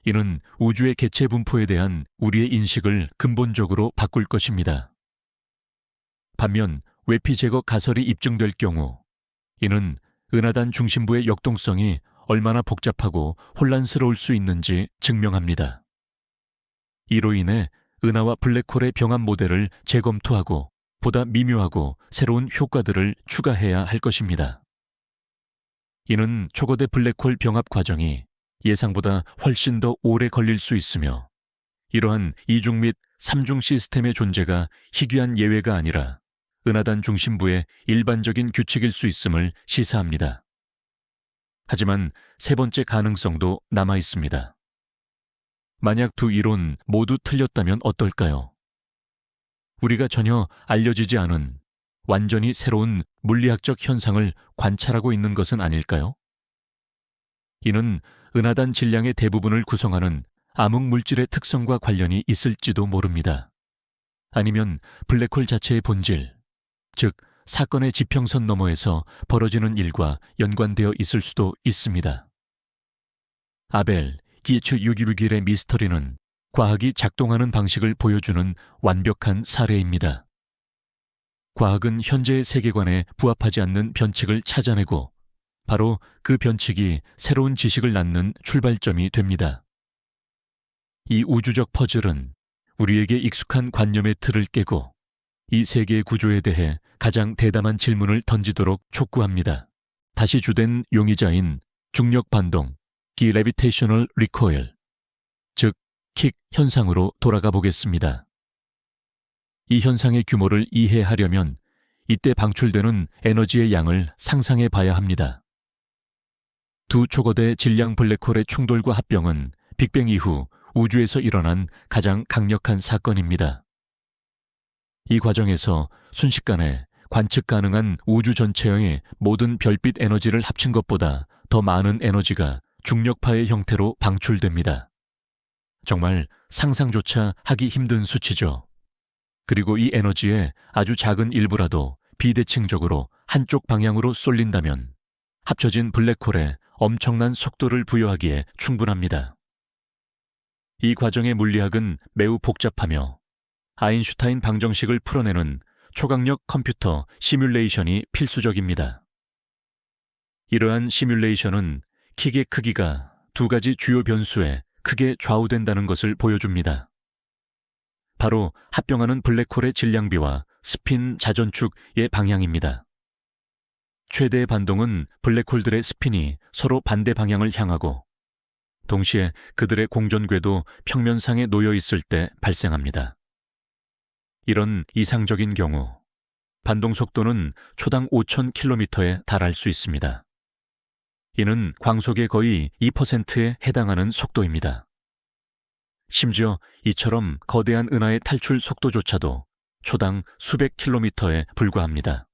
이는 우주의 개체 분포에 대한 우리의 인식을 근본적으로 바꿀 것입니다. 반면 외피 제거 가설이 입증될 경우 이는 은하단 중심부의 역동성이 얼마나 복잡하고 혼란스러울 수 있는지 증명합니다. 이로 인해 은하와 블랙홀의 병합 모델을 재검토하고 보다 미묘하고 새로운 효과들을 추가해야 할 것입니다. 이는 초거대 블랙홀 병합 과정이 예상보다 훨씬 더 오래 걸릴 수 있으며 이러한 이중 및 삼중 시스템의 존재가 희귀한 예외가 아니라 은하단 중심부의 일반적인 규칙일 수 있음을 시사합니다. 하지만 세 번째 가능성도 남아 있습니다. 만약 두 이론 모두 틀렸다면 어떨까요? 우리가 전혀 알려지지 않은 완전히 새로운 물리학적 현상을 관찰하고 있는 것은 아닐까요? 이는 은하단 질량의 대부분을 구성하는 암흑 물질의 특성과 관련이 있을지도 모릅니다. 아니면 블랙홀 자체의 본질, 즉 사건의 지평선 너머에서 벌어지는 일과 연관되어 있을 수도 있습니다. 아벨, GH611의 미스터리는 과학이 작동하는 방식을 보여주는 완벽한 사례입니다. 과학은 현재의 세계관에 부합하지 않는 변칙을 찾아내고 바로 그 변칙이 새로운 지식을 낳는 출발점이 됩니다. 이 우주적 퍼즐은 우리에게 익숙한 관념의 틀을 깨고 이 세계의 구조에 대해 가장 대담한 질문을 던지도록 촉구합니다. 다시 주된 용의자인 중력 반동, Gravitational Recoil, 즉 킥 현상으로 돌아가 보겠습니다. 이 현상의 규모를 이해하려면 이때 방출되는 에너지의 양을 상상해 봐야 합니다. 두 초거대 질량 블랙홀의 충돌과 합병은 빅뱅 이후 우주에서 일어난 가장 강력한 사건입니다. 이 과정에서 순식간에 관측 가능한 우주 전체의 모든 별빛 에너지를 합친 것보다 더 많은 에너지가 중력파의 형태로 방출됩니다. 정말 상상조차 하기 힘든 수치죠. 그리고 이 에너지의 아주 작은 일부라도 비대칭적으로 한쪽 방향으로 쏠린다면 합쳐진 블랙홀에 엄청난 속도를 부여하기에 충분합니다. 이 과정의 물리학은 매우 복잡하며 아인슈타인 방정식을 풀어내는 초강력 컴퓨터 시뮬레이션이 필수적입니다. 이러한 시뮬레이션은 킥의 크기가 두 가지 주요 변수에 크게 좌우된다는 것을 보여줍니다. 바로 합병하는 블랙홀의 질량비와 스핀 자전축의 방향입니다. 최대의 반동은 블랙홀들의 스핀이 서로 반대 방향을 향하고 동시에 그들의 공전궤도 평면상에 놓여 있을 때 발생합니다. 이런 이상적인 경우 반동 속도는 초당 5,000km에 달할 수 있습니다. 이는 광속의 거의 2%에 해당하는 속도입니다. 심지어 이처럼 거대한 은하의 탈출 속도조차도 초당 수백 킬로미터에 불과합니다.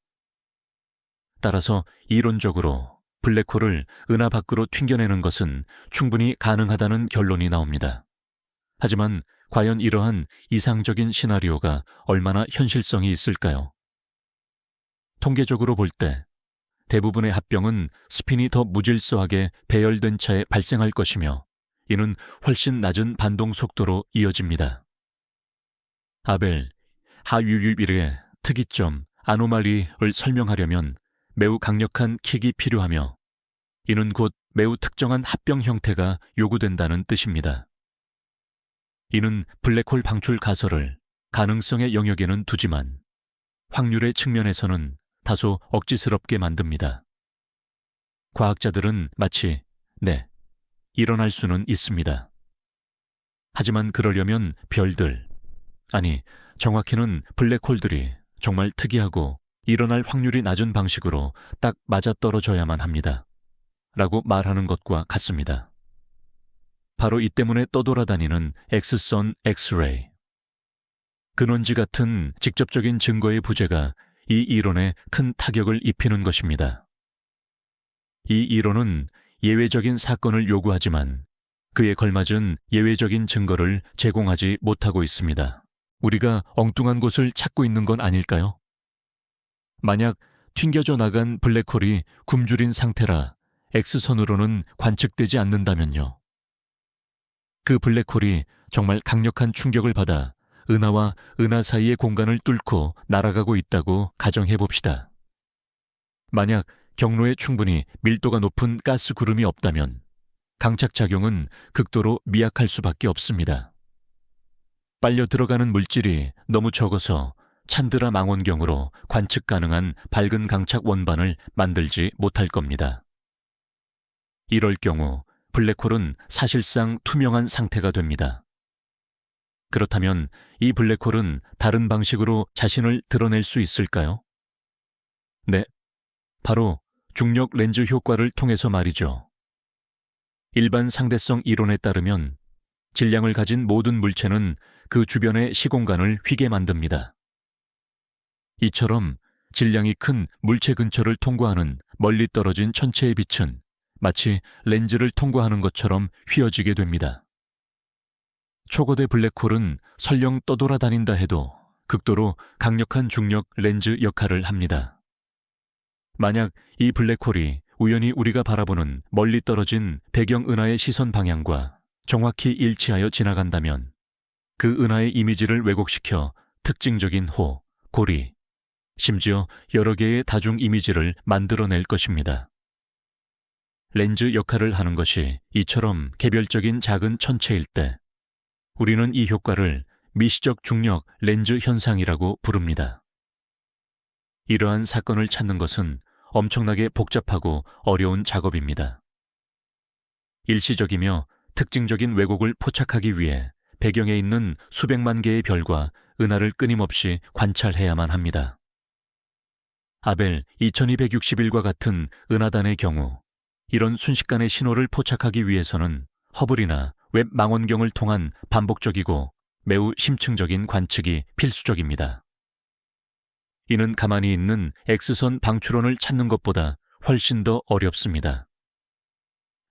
따라서 이론적으로 블랙홀을 은하 밖으로 튕겨내는 것은 충분히 가능하다는 결론이 나옵니다. 하지만 과연 이러한 이상적인 시나리오가 얼마나 현실성이 있을까요? 통계적으로 볼 때 대부분의 합병은 스핀이 더 무질서하게 배열된 차에 발생할 것이며 이는 훨씬 낮은 반동 속도로 이어집니다. 아벨, 하유유일의 특이점, 아노말리를 설명하려면 매우 강력한 킥이 필요하며 이는 곧 매우 특정한 합병 형태가 요구된다는 뜻입니다. 이는 블랙홀 방출 가설을 가능성의 영역에는 두지만 확률의 측면에서는 다소 억지스럽게 만듭니다. 과학자들은 마치 네, 일어날 수는 있습니다. 하지만 그러려면 별들, 아니 정확히는 블랙홀들이 정말 특이하고 일어날 확률이 낮은 방식으로 딱 맞아떨어져야만 합니다. 라고 말하는 것과 같습니다. 바로 이 때문에 떠돌아다니는 X선 엑스레이. 근원지 같은 직접적인 증거의 부재가 이 이론에 큰 타격을 입히는 것입니다. 이 이론은 예외적인 사건을 요구하지만 그에 걸맞은 예외적인 증거를 제공하지 못하고 있습니다. 우리가 엉뚱한 곳을 찾고 있는 건 아닐까요? 만약 튕겨져 나간 블랙홀이 굶주린 상태라 X선으로는 관측되지 않는다면요. 그 블랙홀이 정말 강력한 충격을 받아 은하와 은하 사이의 공간을 뚫고 날아가고 있다고 가정해 봅시다. 만약 경로에 충분히 밀도가 높은 가스 구름이 없다면 강착작용은 극도로 미약할 수밖에 없습니다. 빨려 들어가는 물질이 너무 적어서 찬드라 망원경으로 관측 가능한 밝은 강착 원반을 만들지 못할 겁니다. 이럴 경우 블랙홀은 사실상 투명한 상태가 됩니다. 그렇다면 이 블랙홀은 다른 방식으로 자신을 드러낼 수 있을까요? 네, 바로 중력 렌즈 효과를 통해서 말이죠. 일반 상대성 이론에 따르면 질량을 가진 모든 물체는 그 주변의 시공간을 휘게 만듭니다. 이처럼 질량이 큰 물체 근처를 통과하는 멀리 떨어진 천체의 빛은 마치 렌즈를 통과하는 것처럼 휘어지게 됩니다. 초거대 블랙홀은 설령 떠돌아다닌다 해도 극도로 강력한 중력 렌즈 역할을 합니다. 만약 이 블랙홀이 우연히 우리가 바라보는 멀리 떨어진 배경 은하의 시선 방향과 정확히 일치하여 지나간다면 그 은하의 이미지를 왜곡시켜 특징적인 호, 고리, 심지어 여러 개의 다중 이미지를 만들어낼 것입니다. 렌즈 역할을 하는 것이 이처럼 개별적인 작은 천체일 때 우리는 이 효과를 미시적 중력 렌즈 현상이라고 부릅니다. 이러한 사건을 찾는 것은 엄청나게 복잡하고 어려운 작업입니다. 일시적이며 특징적인 왜곡을 포착하기 위해 배경에 있는 수백만 개의 별과 은하를 끊임없이 관찰해야만 합니다. 아벨 2261과 같은 은하단의 경우 이런 순식간의 신호를 포착하기 위해서는 허블이나 웹 망원경을 통한 반복적이고 매우 심층적인 관측이 필수적입니다. 이는 가만히 있는 X선 방출원을 찾는 것보다 훨씬 더 어렵습니다.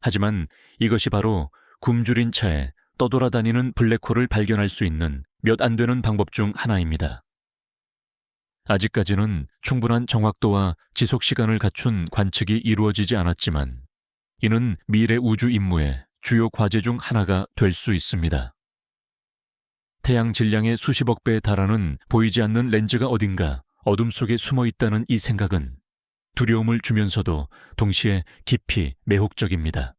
하지만 이것이 바로 굶주린 차에 떠돌아다니는 블랙홀을 발견할 수 있는 몇 안 되는 방법 중 하나입니다. 아직까지는 충분한 정확도와 지속시간을 갖춘 관측이 이루어지지 않았지만 이는 미래 우주 임무의 주요 과제 중 하나가 될 수 있습니다. 태양 질량의 수십억 배에 달하는 보이지 않는 렌즈가 어딘가 어둠 속에 숨어 있다는 이 생각은 두려움을 주면서도 동시에 깊이 매혹적입니다.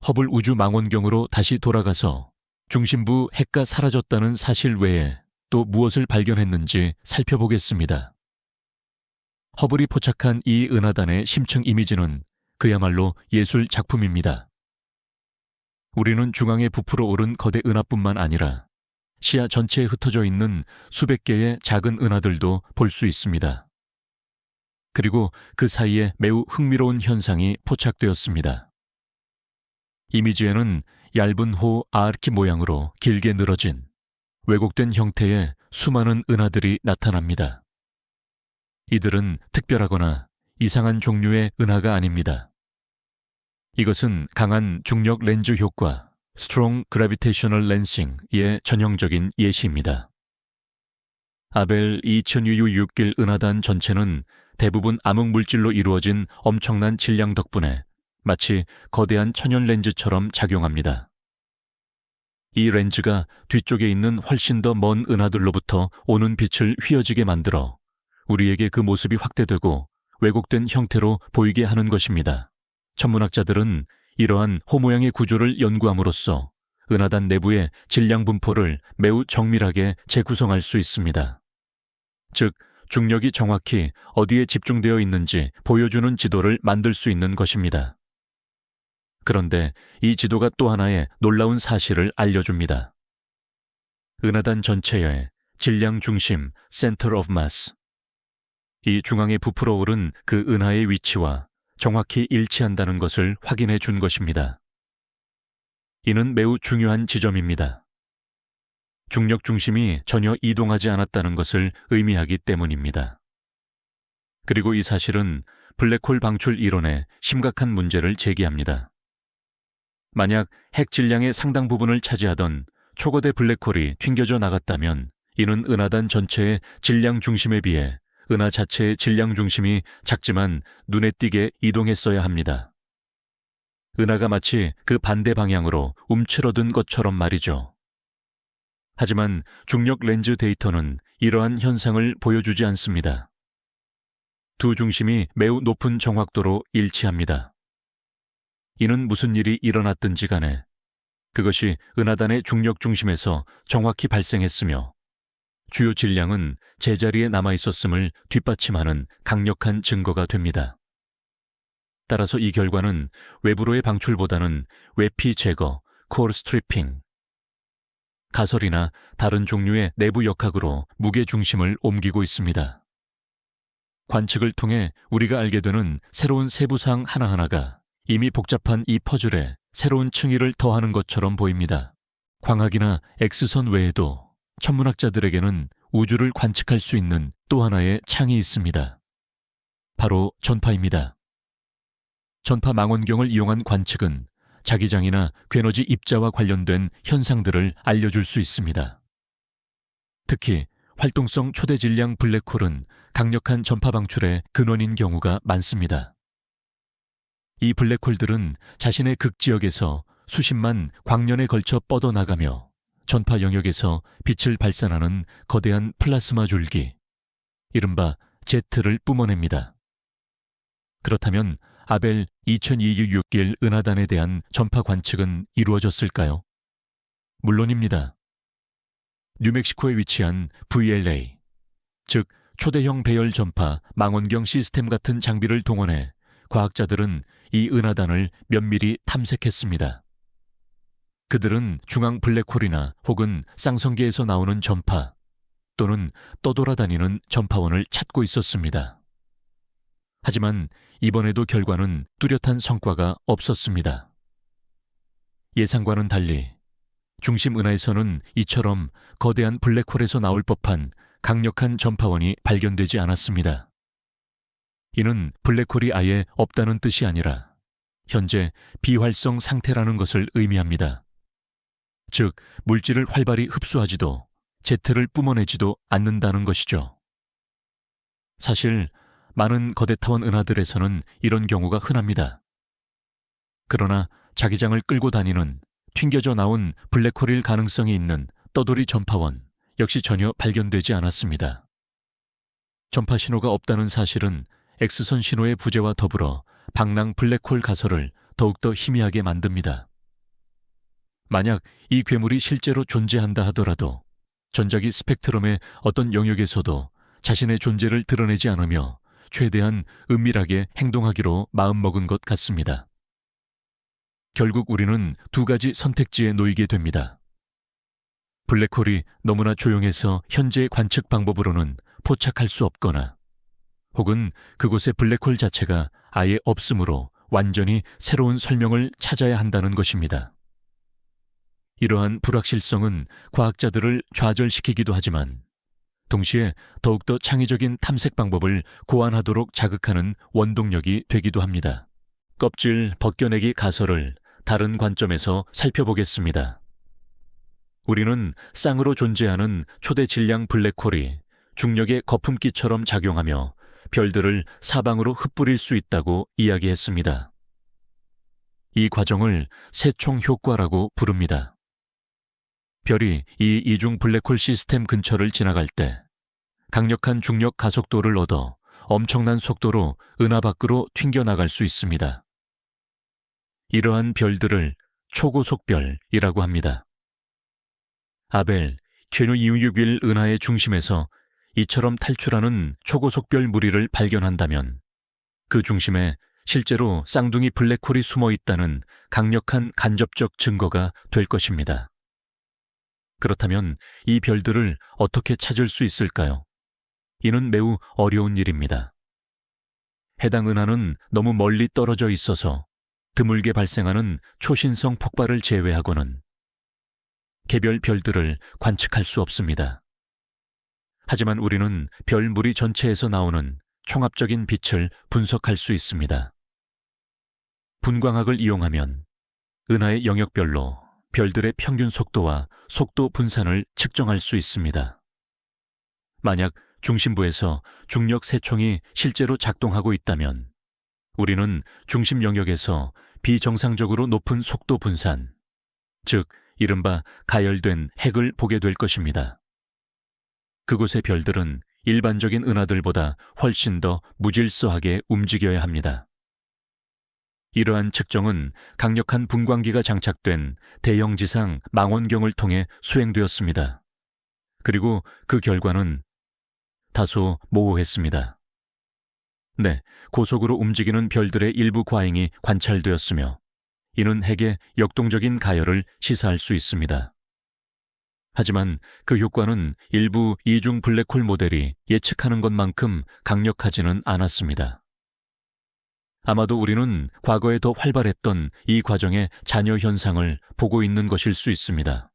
허블 우주 망원경으로 다시 돌아가서 중심부 핵가 사라졌다는 사실 외에 또 무엇을 발견했는지 살펴보겠습니다. 허블이 포착한 이 은하단의 심층 이미지는 그야말로 예술 작품입니다. 우리는 중앙에 부풀어 오른 거대 은하뿐만 아니라 시야 전체에 흩어져 있는 수백 개의 작은 은하들도 볼 수 있습니다. 그리고 그 사이에 매우 흥미로운 현상이 포착되었습니다. 이미지에는 얇은 호 아르키 모양으로 길게 늘어진 왜곡된 형태의 수많은 은하들이 나타납니다. 이들은 특별하거나 이상한 종류의 은하가 아닙니다. 이것은 강한 중력 렌즈 효과, Strong Gravitational Lensing의 전형적인 예시입니다. 아벨 2261 은하단 전체는 대부분 암흑물질로 이루어진 엄청난 질량 덕분에 마치 거대한 천연 렌즈처럼 작용합니다. 이 렌즈가 뒤쪽에 있는 훨씬 더 먼 은하들로부터 오는 빛을 휘어지게 만들어 우리에게 그 모습이 확대되고 왜곡된 형태로 보이게 하는 것입니다. 천문학자들은 이러한 호 모양의 구조를 연구함으로써 은하단 내부의 질량 분포를 매우 정밀하게 재구성할 수 있습니다. 즉, 중력이 정확히 어디에 집중되어 있는지 보여주는 지도를 만들 수 있는 것입니다. 그런데 이 지도가 또 하나의 놀라운 사실을 알려줍니다. 은하단 전체의 질량 중심 Center of Mass. 이 중앙에 부풀어 오른 그 은하의 위치와 정확히 일치한다는 것을 확인해 준 것입니다. 이는 매우 중요한 지점입니다. 중력 중심이 전혀 이동하지 않았다는 것을 의미하기 때문입니다. 그리고 이 사실은 블랙홀 방출 이론에 심각한 문제를 제기합니다. 만약 핵 질량의 상당 부분을 차지하던 초거대 블랙홀이 튕겨져 나갔다면 이는 은하단 전체의 질량 중심에 비해 은하 자체의 질량 중심이 작지만 눈에 띄게 이동했어야 합니다. 은하가 마치 그 반대 방향으로 움츠러든 것처럼 말이죠. 하지만 중력 렌즈 데이터는 이러한 현상을 보여주지 않습니다. 두 중심이 매우 높은 정확도로 일치합니다. 이는 무슨 일이 일어났든지 간에 그것이 은하단의 중력 중심에서 정확히 발생했으며 주요 질량은 제자리에 남아 있었음을 뒷받침하는 강력한 증거가 됩니다. 따라서 이 결과는 외부로의 방출보다는 외피 제거, 콜 스트리핑, 가설이나 다른 종류의 내부 역학으로 무게 중심을 옮기고 있습니다. 관측을 통해 우리가 알게 되는 새로운 세부사항 하나하나가 이미 복잡한 이 퍼즐에 새로운 층위를 더하는 것처럼 보입니다. 광학이나 X선 외에도 천문학자들에게는 우주를 관측할 수 있는 또 하나의 창이 있습니다. 바로 전파입니다. 전파 망원경을 이용한 관측은 자기장이나 괴너지 입자와 관련된 현상들을 알려줄 수 있습니다. 특히 활동성 초대질량 블랙홀은 강력한 전파 방출의 근원인 경우가 많습니다. 이 블랙홀들은 자신의 극지역에서 수십만 광년에 걸쳐 뻗어나가며 전파 영역에서 빛을 발산하는 거대한 플라스마 줄기, 이른바 제트를 뿜어냅니다. 그렇다면 아벨 2266길 은하단에 대한 전파 관측은 이루어졌을까요? 물론입니다. 뉴멕시코에 위치한 VLA, 즉 초대형 배열 전파 망원경 시스템 같은 장비를 동원해 과학자들은 이 은하단을 면밀히 탐색했습니다. 그들은 중앙 블랙홀이나 혹은 쌍성계에서 나오는 전파 또는 떠돌아다니는 전파원을 찾고 있었습니다. 하지만 이번에도 결과는 뚜렷한 성과가 없었습니다. 예상과는 달리 중심 은하에서는 이처럼 거대한 블랙홀에서 나올 법한 강력한 전파원이 발견되지 않았습니다. 이는 블랙홀이 아예 없다는 뜻이 아니라 현재 비활성 상태라는 것을 의미합니다. 즉, 물질을 활발히 흡수하지도 제트를 뿜어내지도 않는다는 것이죠. 사실 많은 거대타원 은하들에서는 이런 경우가 흔합니다. 그러나 자기장을 끌고 다니는 튕겨져 나온 블랙홀일 가능성이 있는 떠돌이 전파원 역시 전혀 발견되지 않았습니다. 전파 신호가 없다는 사실은 X선 신호의 부재와 더불어 방랑 블랙홀 가설을 더욱더 희미하게 만듭니다. 만약 이 괴물이 실제로 존재한다 하더라도 전자기 스펙트럼의 어떤 영역에서도 자신의 존재를 드러내지 않으며 최대한 은밀하게 행동하기로 마음먹은 것 같습니다. 결국 우리는 두 가지 선택지에 놓이게 됩니다. 블랙홀이 너무나 조용해서 현재의 관측 방법으로는 포착할 수 없거나 혹은 그곳의 블랙홀 자체가 아예 없으므로 완전히 새로운 설명을 찾아야 한다는 것입니다. 이러한 불확실성은 과학자들을 좌절시키기도 하지만 동시에 더욱더 창의적인 탐색 방법을 고안하도록 자극하는 원동력이 되기도 합니다. 껍질 벗겨내기 가설을 다른 관점에서 살펴보겠습니다. 우리는 쌍으로 존재하는 초대 질량 블랙홀이 중력의 거품기처럼 작용하며 별들을 사방으로 흩뿌릴 수 있다고 이야기했습니다. 이 과정을 세총 효과라고 부릅니다. 별이 이 이중 블랙홀 시스템 근처를 지나갈 때 강력한 중력 가속도를 얻어 엄청난 속도로 은하 밖으로 튕겨나갈 수 있습니다. 이러한 별들을 초고속별이라고 합니다. 아벨 Q261 은하의 중심에서 이처럼 탈출하는 초고속별 무리를 발견한다면 그 중심에 실제로 쌍둥이 블랙홀이 숨어 있다는 강력한 간접적 증거가 될 것입니다. 그렇다면 이 별들을 어떻게 찾을 수 있을까요? 이는 매우 어려운 일입니다. 해당 은하는 너무 멀리 떨어져 있어서 드물게 발생하는 초신성 폭발을 제외하고는 개별 별들을 관측할 수 없습니다. 하지만 우리는 별 무리 전체에서 나오는 총합적인 빛을 분석할 수 있습니다. 분광학을 이용하면 은하의 영역별로 별들의 평균 속도와 속도 분산을 측정할 수 있습니다. 만약 중심부에서 중력 세총이 실제로 작동하고 있다면 우리는 중심 영역에서 비정상적으로 높은 속도 분산, 즉 이른바 가열된 핵을 보게 될 것입니다. 그곳의 별들은 일반적인 은하들보다 훨씬 더 무질서하게 움직여야 합니다. 이러한 측정은 강력한 분광기가 장착된 대형 지상 망원경을 통해 수행되었습니다. 그리고 그 결과는 다소 모호했습니다. 네, 고속으로 움직이는 별들의 일부 과잉이 관찰되었으며 이는 핵의 역동적인 가열을 시사할 수 있습니다. 하지만 그 효과는 일부 이중 블랙홀 모델이 예측하는 것만큼 강력하지는 않았습니다. 아마도 우리는 과거에 더 활발했던 이 과정의 잔여 현상을 보고 있는 것일 수 있습니다.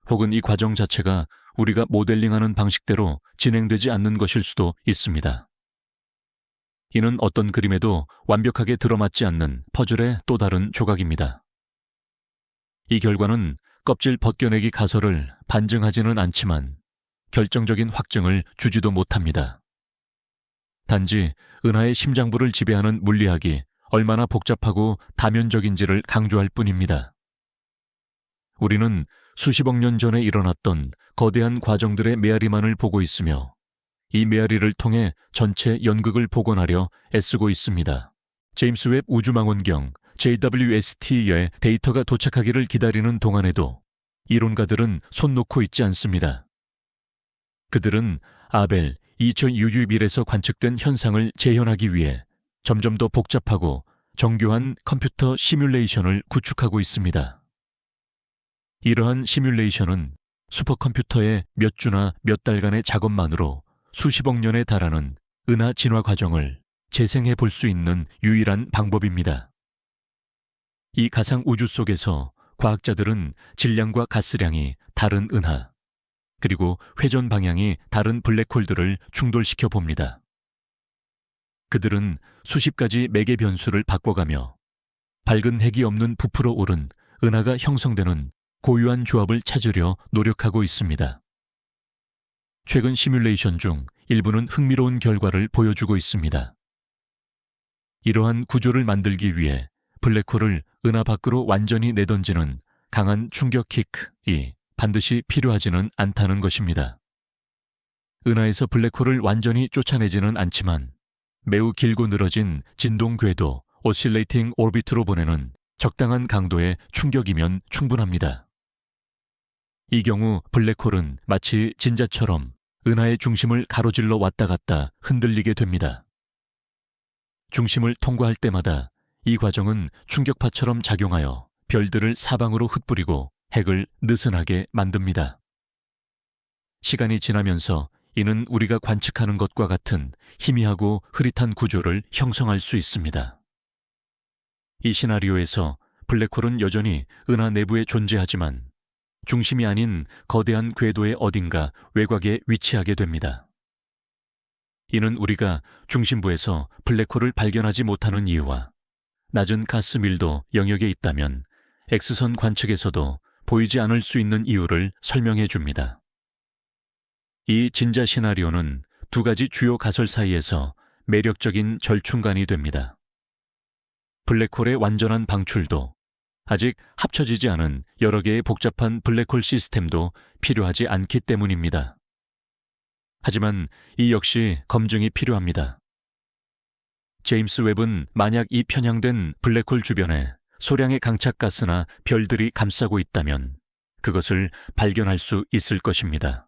혹은 이 과정 자체가 우리가 모델링하는 방식대로 진행되지 않는 것일 수도 있습니다. 이는 어떤 그림에도 완벽하게 들어맞지 않는 퍼즐의 또 다른 조각입니다. 이 결과는 껍질 벗겨내기 가설을 반증하지는 않지만 결정적인 확증을 주지도 못합니다. 단지 은하의 심장부를 지배하는 물리학이 얼마나 복잡하고 다면적인지를 강조할 뿐입니다. 우리는 수십억 년 전에 일어났던 거대한 과정들의 메아리만을 보고 있으며 이 메아리를 통해 전체 연극을 복원하려 애쓰고 있습니다. 제임스 웹 우주망원경 JWST의 데이터가 도착하기를 기다리는 동안에도 이론가들은 손 놓고 있지 않습니다. 그들은 아벨 2000UU1에서 관측된 현상을 재현하기 위해 점점 더 복잡하고 정교한 컴퓨터 시뮬레이션을 구축하고 있습니다. 이러한 시뮬레이션은 슈퍼컴퓨터의 몇 주나 몇 달간의 작업만으로 수십억 년에 달하는 은하 진화 과정을 재생해 볼 수 있는 유일한 방법입니다. 이 가상 우주 속에서 과학자들은 질량과 가스량이 다른 은하, 그리고 회전 방향이 다른 블랙홀들을 충돌시켜 봅니다. 그들은 수십 가지 매개 변수를 바꿔가며 밝은 핵이 없는 부풀어 오른 은하가 형성되는 고유한 조합을 찾으려 노력하고 있습니다. 최근 시뮬레이션 중 일부는 흥미로운 결과를 보여주고 있습니다. 이러한 구조를 만들기 위해 블랙홀을 은하 밖으로 완전히 내던지는 강한 충격 킥이 반드시 필요하지는 않다는 것입니다. 은하에서 블랙홀을 완전히 쫓아내지는 않지만 매우 길고 늘어진 진동 궤도 오실레이팅 오비트로 보내는 적당한 강도의 충격이면 충분합니다. 이 경우 블랙홀은 마치 진자처럼 은하의 중심을 가로질러 왔다 갔다 흔들리게 됩니다. 중심을 통과할 때마다 이 과정은 충격파처럼 작용하여 별들을 사방으로 흩뿌리고 핵을 느슨하게 만듭니다. 시간이 지나면서 이는 우리가 관측하는 것과 같은 희미하고 흐릿한 구조를 형성할 수 있습니다. 이 시나리오에서 블랙홀은 여전히 은하 내부에 존재하지만 중심이 아닌 거대한 궤도의 어딘가 외곽에 위치하게 됩니다. 이는 우리가 중심부에서 블랙홀을 발견하지 못하는 이유와 낮은 가스 밀도 영역에 있다면 X선 관측에서도 보이지 않을 수 있는 이유를 설명해 줍니다. 이 진자 시나리오는 두 가지 주요 가설 사이에서 매력적인 절충간이 됩니다. 블랙홀의 완전한 방출도 아직 합쳐지지 않은 여러 개의 복잡한 블랙홀 시스템도 필요하지 않기 때문입니다. 하지만 이 역시 검증이 필요합니다. 제임스 웹은 만약 이 편향된 블랙홀 주변에 소량의 강착가스나 별들이 감싸고 있다면 그것을 발견할 수 있을 것입니다.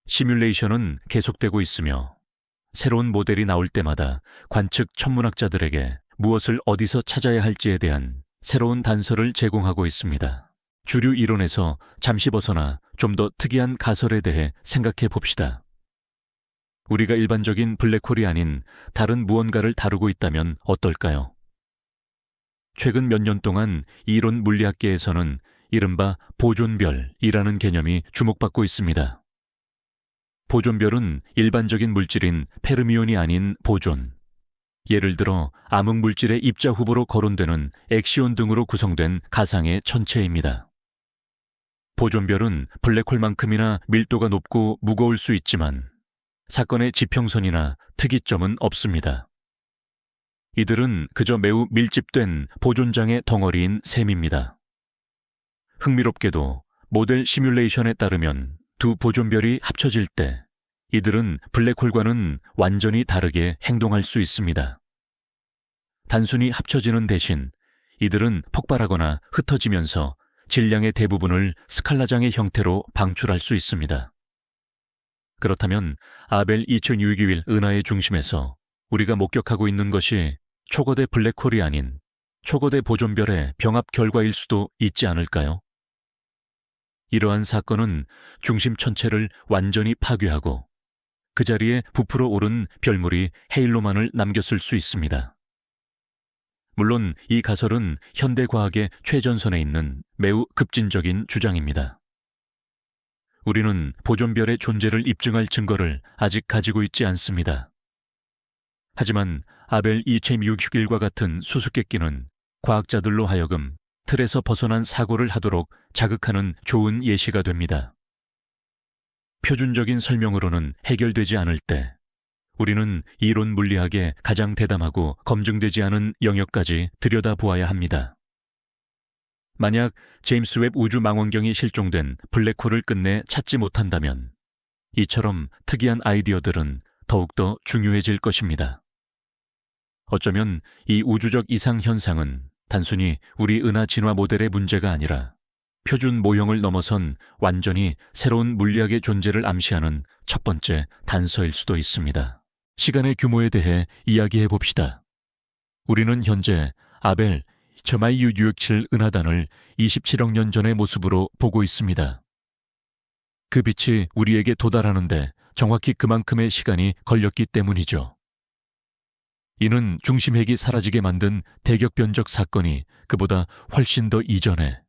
시뮬레이션은 계속되고 있으며 새로운 모델이 나올 때마다 관측 천문학자들에게 무엇을 어디서 찾아야 할지에 대한 새로운 단서를 제공하고 있습니다. 주류 이론에서 잠시 벗어나 좀 더 특이한 가설에 대해 생각해 봅시다. 우리가 일반적인 블랙홀이 아닌 다른 무언가를 다루고 있다면 어떨까요? 최근 몇 년 동안 이론 물리학계에서는 이른바 보존별이라는 개념이 주목받고 있습니다. 보존별은 일반적인 물질인 페르미온이 아닌 보존, 예를 들어 암흑물질의 입자 후보로 거론되는 엑시온 등으로 구성된 가상의 천체입니다. 보존별은 블랙홀만큼이나 밀도가 높고 무거울 수 있지만 사건의 지평선이나 특이점은 없습니다. 이들은 그저 매우 밀집된 보존장의 덩어리인 셈입니다. 흥미롭게도 모델 시뮬레이션에 따르면 두 보존별이 합쳐질 때 이들은 블랙홀과는 완전히 다르게 행동할 수 있습니다. 단순히 합쳐지는 대신 이들은 폭발하거나 흩어지면서 질량의 대부분을 스칼라장의 형태로 방출할 수 있습니다. 그렇다면 아벨 2661 은하의 중심에서 우리가 목격하고 있는 것이 초거대 블랙홀이 아닌 초거대 보존별의 병합 결과일 수도 있지 않을까요? 이러한 사건은 중심 천체를 완전히 파괴하고 그 자리에 부풀어 오른 별물이 헤일로만을 남겼을 수 있습니다. 물론 이 가설은 현대 과학의 최전선에 있는 매우 급진적인 주장입니다. 우리는 보존별의 존재를 입증할 증거를 아직 가지고 있지 않습니다. 하지만 아벨 2661과 같은 수수께끼는 과학자들로 하여금 틀에서 벗어난 사고를 하도록 자극하는 좋은 예시가 됩니다. 표준적인 설명으로는 해결되지 않을 때 우리는 이론 물리학의 가장 대담하고 검증되지 않은 영역까지 들여다보아야 합니다. 만약 제임스 웹 우주망원경이 실종된 블랙홀을 끝내 찾지 못한다면 이처럼 특이한 아이디어들은 더욱더 중요해질 것입니다. 어쩌면 이 우주적 이상 현상은 단순히 우리 은하 진화 모델의 문제가 아니라 표준 모형을 넘어선 완전히 새로운 물리학의 존재를 암시하는 첫 번째 단서일 수도 있습니다. 시간의 규모에 대해 이야기해 봅시다. 우리는 현재 아벨 저마이유 667 은하단을 27억 년 전의 모습으로 보고 있습니다. 그 빛이 우리에게 도달하는데 정확히 그만큼의 시간이 걸렸기 때문이죠. 이는 중심핵이 사라지게 만든 대격변적 사건이 그보다 훨씬 더 이전에,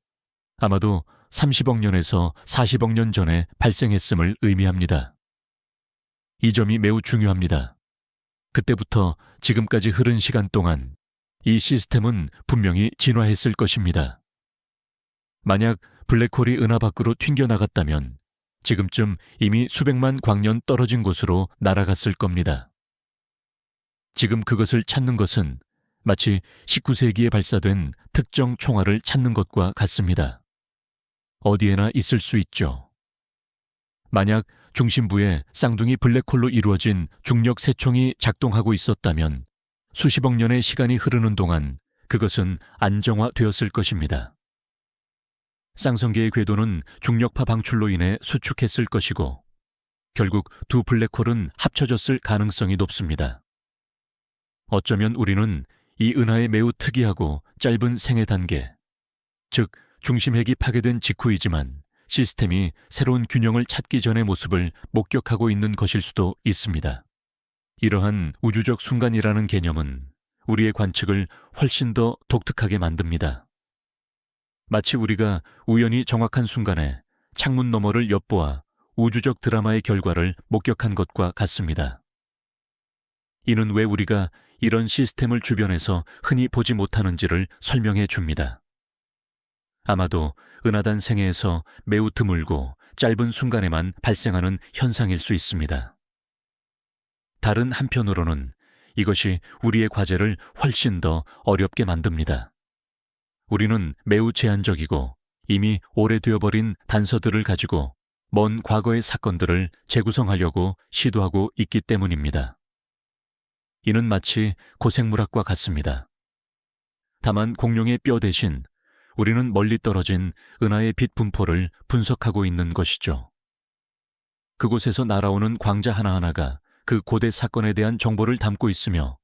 아마도 30억 년에서 40억 년 전에 발생했음을 의미합니다. 이 점이 매우 중요합니다. 그때부터 지금까지 흐른 시간 동안 이 시스템은 분명히 진화했을 것입니다. 만약 블랙홀이 은하 밖으로 튕겨나갔다면 지금쯤 이미 수백만 광년 떨어진 곳으로 날아갔을 겁니다. 지금 그것을 찾는 것은 마치 19세기에 발사된 특정 총알을 찾는 것과 같습니다. 어디에나 있을 수 있죠. 만약 중심부에 쌍둥이 블랙홀로 이루어진 중력 세총이 작동하고 있었다면 수십억 년의 시간이 흐르는 동안 그것은 안정화되었을 것입니다. 쌍성계의 궤도는 중력파 방출로 인해 수축했을 것이고 결국 두 블랙홀은 합쳐졌을 가능성이 높습니다. 어쩌면 우리는 이 은하의 매우 특이하고 짧은 생애 단계, 즉 중심핵이 파괴된 직후이지만 시스템이 새로운 균형을 찾기 전의 모습을 목격하고 있는 것일 수도 있습니다. 이러한 우주적 순간이라는 개념은 우리의 관측을 훨씬 더 독특하게 만듭니다. 마치 우리가 우연히 정확한 순간에 창문 너머를 엿보아 우주적 드라마의 결과를 목격한 것과 같습니다. 이는 왜 우리가 이런 시스템을 주변에서 흔히 보지 못하는지를 설명해 줍니다. 아마도 은하단 생애에서 매우 드물고 짧은 순간에만 발생하는 현상일 수 있습니다. 다른 한편으로는 이것이 우리의 과제를 훨씬 더 어렵게 만듭니다. 우리는 매우 제한적이고 이미 오래되어버린 단서들을 가지고 먼 과거의 사건들을 재구성하려고 시도하고 있기 때문입니다. 이는 마치 고생물학과 같습니다. 다만 공룡의 뼈 대신 우리는 멀리 떨어진 은하의 빛 분포를 분석하고 있는 것이죠. 그곳에서 날아오는 광자 하나하나가 그 고대 사건에 대한 정보를 담고 있으며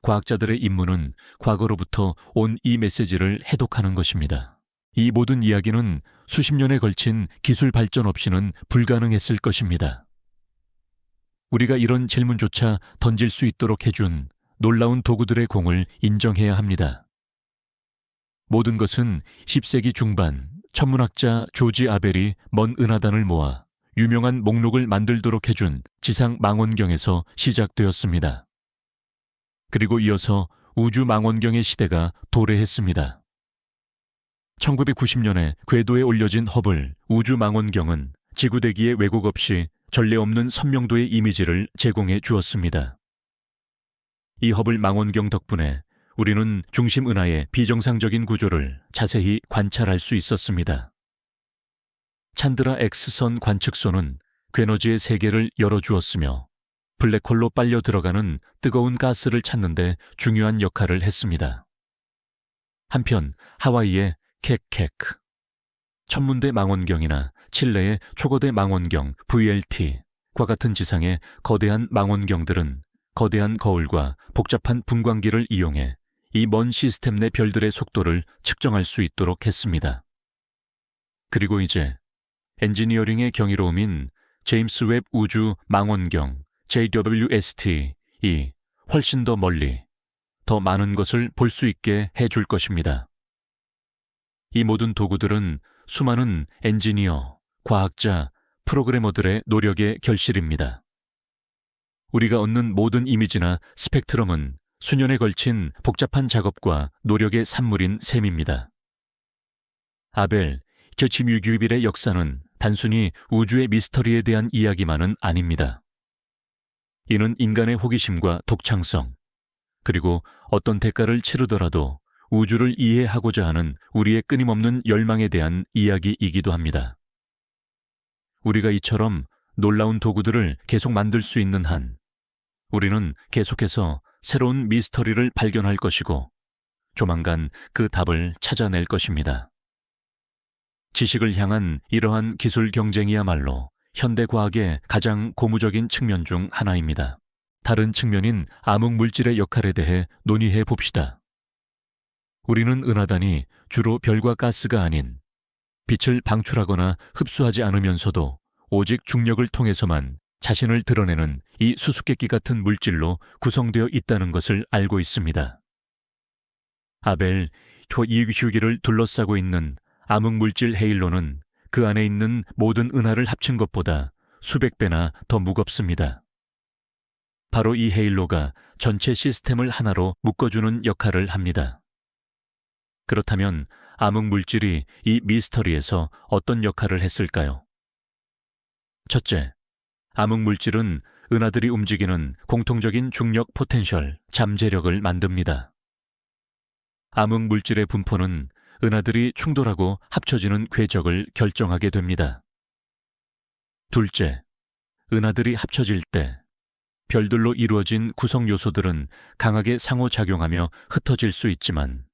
과학자들의 임무는 과거로부터 온 이 메시지를 해독하는 것입니다. 이 모든 이야기는 수십 년에 걸친 기술 발전 없이는 불가능했을 것입니다. 우리가 이런 질문조차 던질 수 있도록 해준 놀라운 도구들의 공을 인정해야 합니다. 모든 것은 10세기 중반 천문학자 조지 아벨이 먼 은하단을 모아 유명한 목록을 만들도록 해준 지상 망원경에서 시작되었습니다. 그리고 이어서 우주 망원경의 시대가 도래했습니다. 1990년에 궤도에 올려진 허블 우주 망원경은 지구대기의 왜곡 없이 전례 없는 선명도의 이미지를 제공해 주었습니다. 이 허블 망원경 덕분에 우리는 중심 은하의 비정상적인 구조를 자세히 관찰할 수 있었습니다. 찬드라 X선 관측소는 괴너지의 세계를 열어주었으며 블랙홀로 빨려 들어가는 뜨거운 가스를 찾는 데 중요한 역할을 했습니다. 한편 하와이의 캑캑, 천문대 망원경이나 칠레의 초거대 망원경 VLT과 같은 지상의 거대한 망원경들은 거대한 거울과 복잡한 분광기를 이용해 이 먼 시스템 내 별들의 속도를 측정할 수 있도록 했습니다. 그리고 이제 엔지니어링의 경이로움인 제임스 웹 우주 망원경 JWST이 훨씬 더 멀리, 더 많은 것을 볼 수 있게 해줄 것입니다. 이 모든 도구들은 수많은 엔지니어, 과학자, 프로그래머들의 노력의 결실입니다. 우리가 얻는 모든 이미지나 스펙트럼은 수년에 걸친 복잡한 작업과 노력의 산물인 셈입니다. 아벨, 겨치뮤규빌의 역사는 단순히 우주의 미스터리에 대한 이야기만은 아닙니다. 이는 인간의 호기심과 독창성, 그리고 어떤 대가를 치르더라도 우주를 이해하고자 하는 우리의 끊임없는 열망에 대한 이야기이기도 합니다. 우리가 이처럼 놀라운 도구들을 계속 만들 수 있는 한, 우리는 계속해서 새로운 미스터리를 발견할 것이고 조만간 그 답을 찾아낼 것입니다. 지식을 향한 이러한 기술 경쟁이야말로 현대 과학의 가장 고무적인 측면 중 하나입니다. 다른 측면인 암흑물질의 역할에 대해 논의해 봅시다. 우리는 은하단이 주로 별과 가스가 아닌 빛을 방출하거나 흡수하지 않으면서도 오직 중력을 통해서만 자신을 드러내는 이 수수께끼 같은 물질로 구성되어 있다는 것을 알고 있습니다. 아벨, 초이규기를 둘러싸고 있는 암흑물질 헤일로는 그 안에 있는 모든 은하를 합친 것보다 수백 배나 더 무겁습니다. 바로 이 헤일로가 전체 시스템을 하나로 묶어주는 역할을 합니다. 그렇다면 암흑물질이 이 미스터리에서 어떤 역할을 했을까요? 첫째, 암흑물질은 은하들이 움직이는 공통적인 중력 포텐셜, 잠재력을 만듭니다. 암흑물질의 분포는 은하들이 충돌하고 합쳐지는 궤적을 결정하게 됩니다. 둘째, 은하들이 합쳐질 때 별들로 이루어진 구성 요소들은 강하게 상호작용하며 흩어질 수 있지만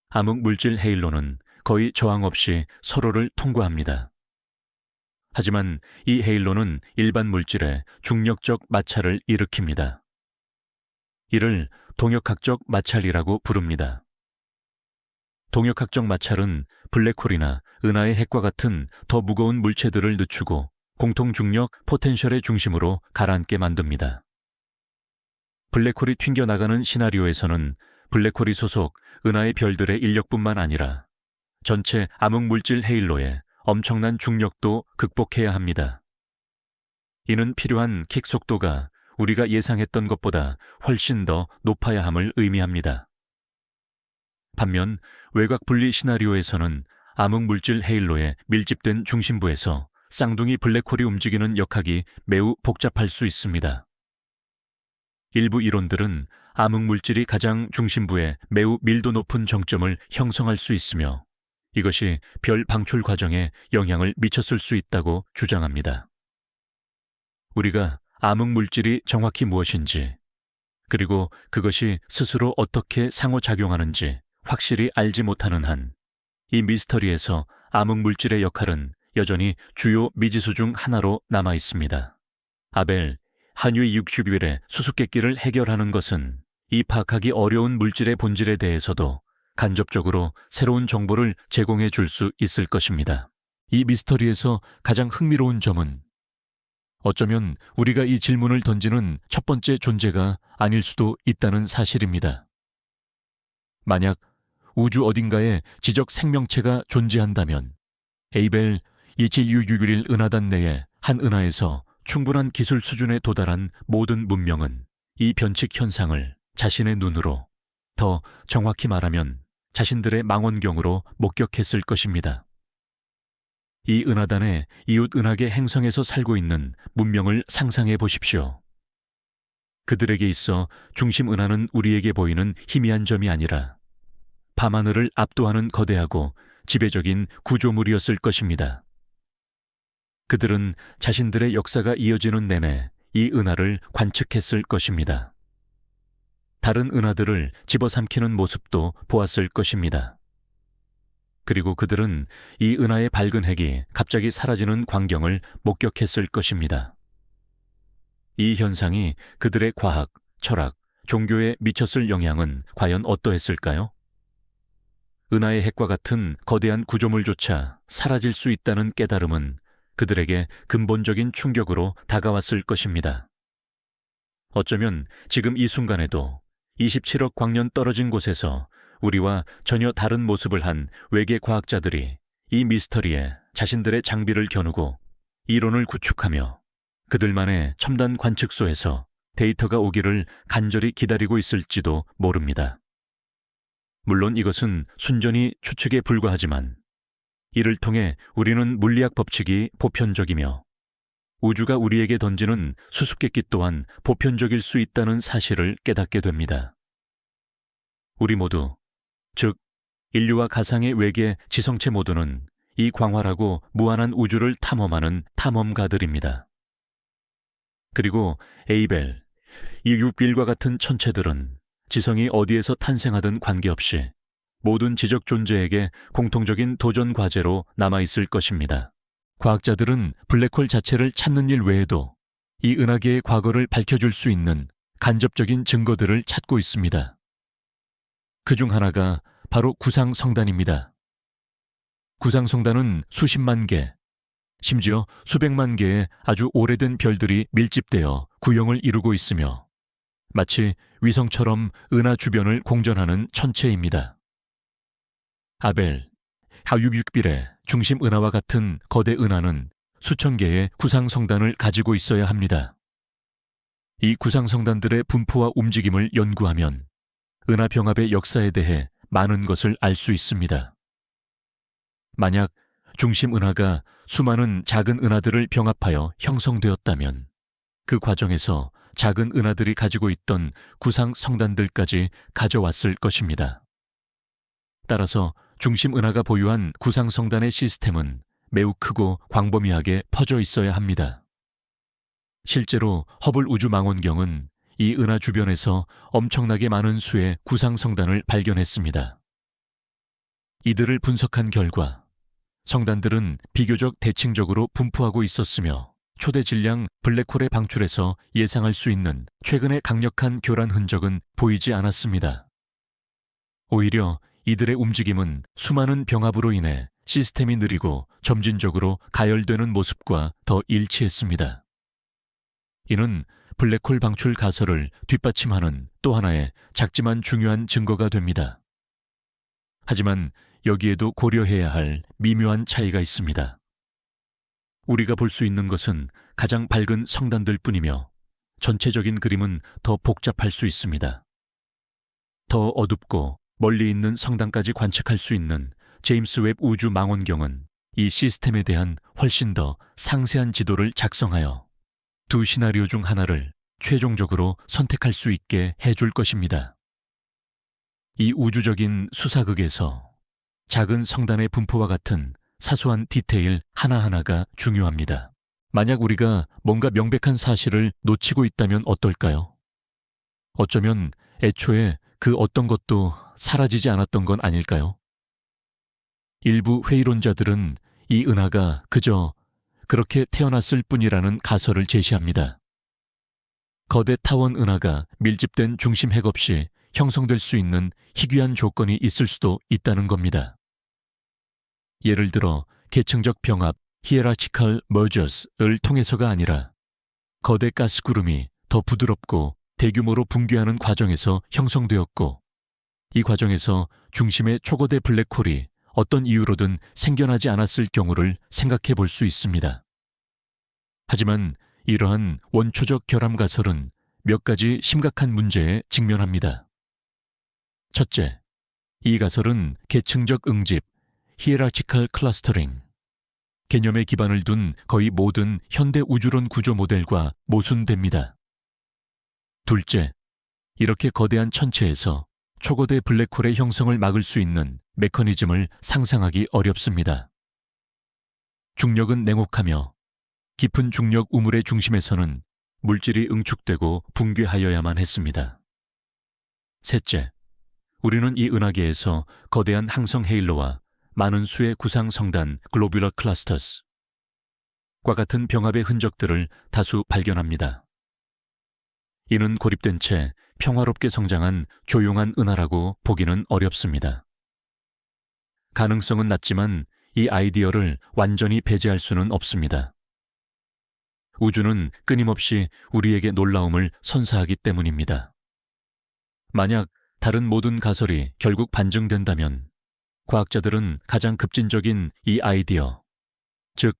암흑물질 헤일로는 거의 저항 없이 서로를 통과합니다. 하지만 이 헤일로는 일반 물질에 중력적 마찰을 일으킵니다. 이를 동역학적 마찰이라고 부릅니다. 동역학적 마찰은 블랙홀이나 은하의 핵과 같은 더 무거운 물체들을 늦추고 공통중력 포텐셜의 중심으로 가라앉게 만듭니다. 블랙홀이 튕겨나가는 시나리오에서는 블랙홀이 소속 은하의 별들의 인력뿐만 아니라 전체 암흑물질 헤일로에 엄청난 중력도 극복해야 합니다. 이는 필요한 킥 속도가 우리가 예상했던 것보다 훨씬 더 높아야 함을 의미합니다. 반면 외곽 분리 시나리오에서는 암흑물질 헤일로에 밀집된 중심부에서 쌍둥이 블랙홀이 움직이는 역학이 매우 복잡할 수 있습니다. 일부 이론들은 암흑물질이 가장 중심부에 매우 밀도 높은 정점을 형성할 수 있으며 이것이 별 방출 과정에 영향을 미쳤을 수 있다고 주장합니다. 우리가 암흑물질이 정확히 무엇인지, 그리고 그것이 스스로 어떻게 상호작용하는지 확실히 알지 못하는 한, 이 미스터리에서 암흑물질의 역할은 여전히 주요 미지수 중 하나로 남아 있습니다. 아벨, 한유의 60일의 수수께끼를 해결하는 것은 이 파악하기 어려운 물질의 본질에 대해서도 간접적으로 새로운 정보를 제공해 줄 수 있을 것입니다. 이 미스터리에서 가장 흥미로운 점은 어쩌면 우리가 이 질문을 던지는 첫 번째 존재가 아닐 수도 있다는 사실입니다. 만약 우주 어딘가에 지적 생명체가 존재한다면 에이벨 2766일 은하단 내의 한 은하에서 충분한 기술 수준에 도달한 모든 문명은 이 변칙 현상을 자신의 눈으로, 더 정확히 말하면 자신들의 망원경으로 목격했을 것입니다. 이 은하단의 이웃 은하계 행성에서 살고 있는 문명을 상상해 보십시오. 그들에게 있어 중심 은하는 우리에게 보이는 희미한 점이 아니라 밤하늘을 압도하는 거대하고 지배적인 구조물이었을 것입니다. 그들은 자신들의 역사가 이어지는 내내 이 은하를 관측했을 것입니다. 다른 은하들을 집어삼키는 모습도 보았을 것입니다. 그리고 그들은 이 은하의 밝은 핵이 갑자기 사라지는 광경을 목격했을 것입니다. 이 현상이 그들의 과학, 철학, 종교에 미쳤을 영향은 과연 어떠했을까요? 은하의 핵과 같은 거대한 구조물조차 사라질 수 있다는 깨달음은 그들에게 근본적인 충격으로 다가왔을 것입니다. 어쩌면 지금 이 순간에도 27억 광년 떨어진 곳에서 우리와 전혀 다른 모습을 한 외계 과학자들이 이 미스터리에 자신들의 장비를 겨누고 이론을 구축하며 그들만의 첨단 관측소에서 데이터가 오기를 간절히 기다리고 있을지도 모릅니다. 물론 이것은 순전히 추측에 불과하지만 이를 통해 우리는 물리학 법칙이 보편적이며 우주가 우리에게 던지는 수수께끼 또한 보편적일 수 있다는 사실을 깨닫게 됩니다. 우리 모두, 즉 인류와 가상의 외계 지성체 모두는 이 광활하고 무한한 우주를 탐험하는 탐험가들입니다. 그리고 에이벨, 이 6일과 같은 천체들은 지성이 어디에서 탄생하든 관계없이 모든 지적 존재에게 공통적인 도전 과제로 남아있을 것입니다. 과학자들은 블랙홀 자체를 찾는 일 외에도 이 은하계의 과거를 밝혀줄 수 있는 간접적인 증거들을 찾고 있습니다. 그중 하나가 바로 구상성단입니다. 구상성단은 수십만 개, 심지어 수백만 개의 아주 오래된 별들이 밀집되어 구형을 이루고 있으며 마치 위성처럼 은하 주변을 공전하는 천체입니다. 아벨, 하윕6빌의 중심 은하와 같은 거대 은하는 수천 개의 구상성단을 가지고 있어야 합니다. 이 구상성단들의 분포와 움직임을 연구하면 은하 병합의 역사에 대해 많은 것을 알 수 있습니다. 만약 중심 은하가 수많은 작은 은하들을 병합하여 형성되었다면 그 과정에서 작은 은하들이 가지고 있던 구상성단들까지 가져왔을 것입니다. 따라서 중심 은하가 보유한 구상성단의 시스템은 매우 크고 광범위하게 퍼져 있어야 합니다. 실제로 허블 우주망원경은 이 은하 주변에서 엄청나게 많은 수의 구상성단을 발견했습니다. 이들을 분석한 결과 성단들은 비교적 대칭적으로 분포하고 있었으며 초대 질량 블랙홀의 방출에서 예상할 수 있는 최근의 강력한 교란 흔적은 보이지 않았습니다. 오히려 이들의 움직임은 수많은 병합으로 인해 시스템이 느리고 점진적으로 가열되는 모습과 더 일치했습니다. 이는 블랙홀 방출 가설을 뒷받침하는 또 하나의 작지만 중요한 증거가 됩니다. 하지만 여기에도 고려해야 할 미묘한 차이가 있습니다. 우리가 볼 수 있는 것은 가장 밝은 성단들 뿐이며 전체적인 그림은 더 복잡할 수 있습니다. 더 어둡고 멀리 있는 성단까지 관측할 수 있는 제임스 웹 우주 망원경은 이 시스템에 대한 훨씬 더 상세한 지도를 작성하여 두 시나리오 중 하나를 최종적으로 선택할 수 있게 해줄 것입니다. 이 우주적인 수사극에서 작은 성단의 분포와 같은 사소한 디테일 하나하나가 중요합니다. 만약 우리가 뭔가 명백한 사실을 놓치고 있다면 어떨까요? 어쩌면 애초에 그 어떤 것도 사라지지 않았던 건 아닐까요? 일부 회의론자들은 이 은하가 그저 그렇게 태어났을 뿐이라는 가설을 제시합니다. 거대 타원 은하가 밀집된 중심 핵 없이 형성될 수 있는 희귀한 조건이 있을 수도 있다는 겁니다. 예를 들어 계층적 병합 (hierarchical mergers을) 통해서가 아니라 거대 가스 구름이 더 부드럽고 대규모로 붕괴하는 과정에서 형성되었고, 이 과정에서 중심의 초거대 블랙홀이 어떤 이유로든 생겨나지 않았을 경우를 생각해 볼 수 있습니다. 하지만 이러한 원초적 결함 가설은 몇 가지 심각한 문제에 직면합니다. 첫째, 이 가설은 계층적 응집 (hierarchical clustering) 개념에 기반을 둔 거의 모든 현대 우주론 구조 모델과 모순됩니다. 둘째, 이렇게 거대한 천체에서 초거대 블랙홀의 형성을 막을 수 있는 메커니즘을 상상하기 어렵습니다. 중력은 냉혹하며 깊은 중력 우물의 중심에서는 물질이 응축되고 붕괴하여야만 했습니다. 셋째, 우리는 이 은하계에서 거대한 항성 헤일로와 많은 수의 구상 성단 글로뷸러 클러스터스과 같은 병합의 흔적들을 다수 발견합니다. 이는 고립된 채 평화롭게 성장한 조용한 은하라고 보기는 어렵습니다. 가능성은 낮지만 이 아이디어를 완전히 배제할 수는 없습니다. 우주는 끊임없이 우리에게 놀라움을 선사하기 때문입니다. 만약 다른 모든 가설이 결국 반증된다면 과학자들은 가장 급진적인 이 아이디어, 즉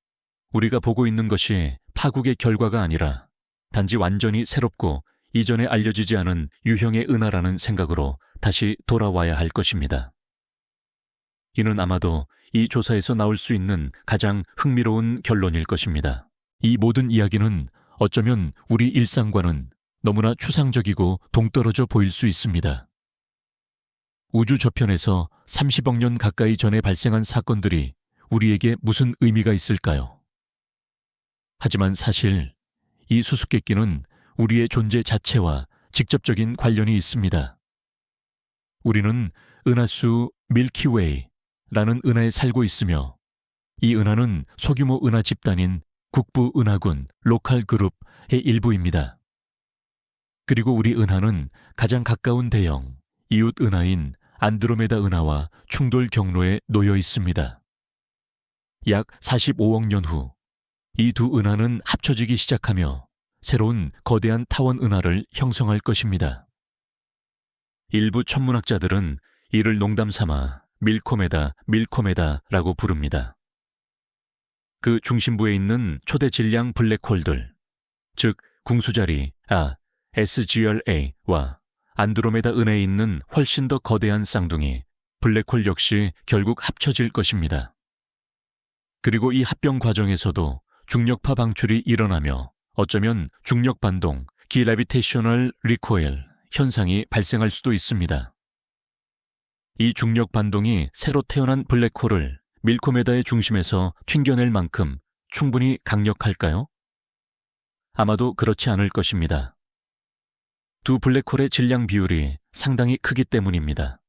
우리가 보고 있는 것이 파국의 결과가 아니라 단지 완전히 새롭고 이전에 알려지지 않은 유형의 은하라는 생각으로 다시 돌아와야 할 것입니다. 이는 아마도 이 조사에서 나올 수 있는 가장 흥미로운 결론일 것입니다. 이 모든 이야기는 어쩌면 우리 일상과는 너무나 추상적이고 동떨어져 보일 수 있습니다. 우주 저편에서 30억 년 가까이 전에 발생한 사건들이 우리에게 무슨 의미가 있을까요? 하지만 사실 이 수수께끼는 우리의 존재 자체와 직접적인 관련이 있습니다. 우리는 은하수 밀키웨이라는 은하에 살고 있으며, 이 은하는 소규모 은하 집단인 국부 은하군 로컬 그룹의 일부입니다. 그리고 우리 은하는 가장 가까운 대형 이웃 은하인 안드로메다 은하와 충돌 경로에 놓여 있습니다. 약 45억 년 후 이 두 은하는 합쳐지기 시작하며 새로운 거대한 타원 은하를 형성할 것입니다. 일부 천문학자들은 이를 농담 삼아 밀코메다라고 부릅니다. 그 중심부에 있는 초대 질량 블랙홀들, 즉 궁수자리 SGRA와 안드로메다 은하에 있는 훨씬 더 거대한 쌍둥이 블랙홀 역시 결국 합쳐질 것입니다. 그리고 이 합병 과정에서도 중력파 방출이 일어나며 어쩌면 중력 반동, gravitational recoil 현상이 발생할 수도 있습니다. 이 중력 반동이 새로 태어난 블랙홀을 밀코메다의 중심에서 튕겨낼 만큼 충분히 강력할까요? 아마도 그렇지 않을 것입니다. 두 블랙홀의 질량 비율이 상당히 크기 때문입니다.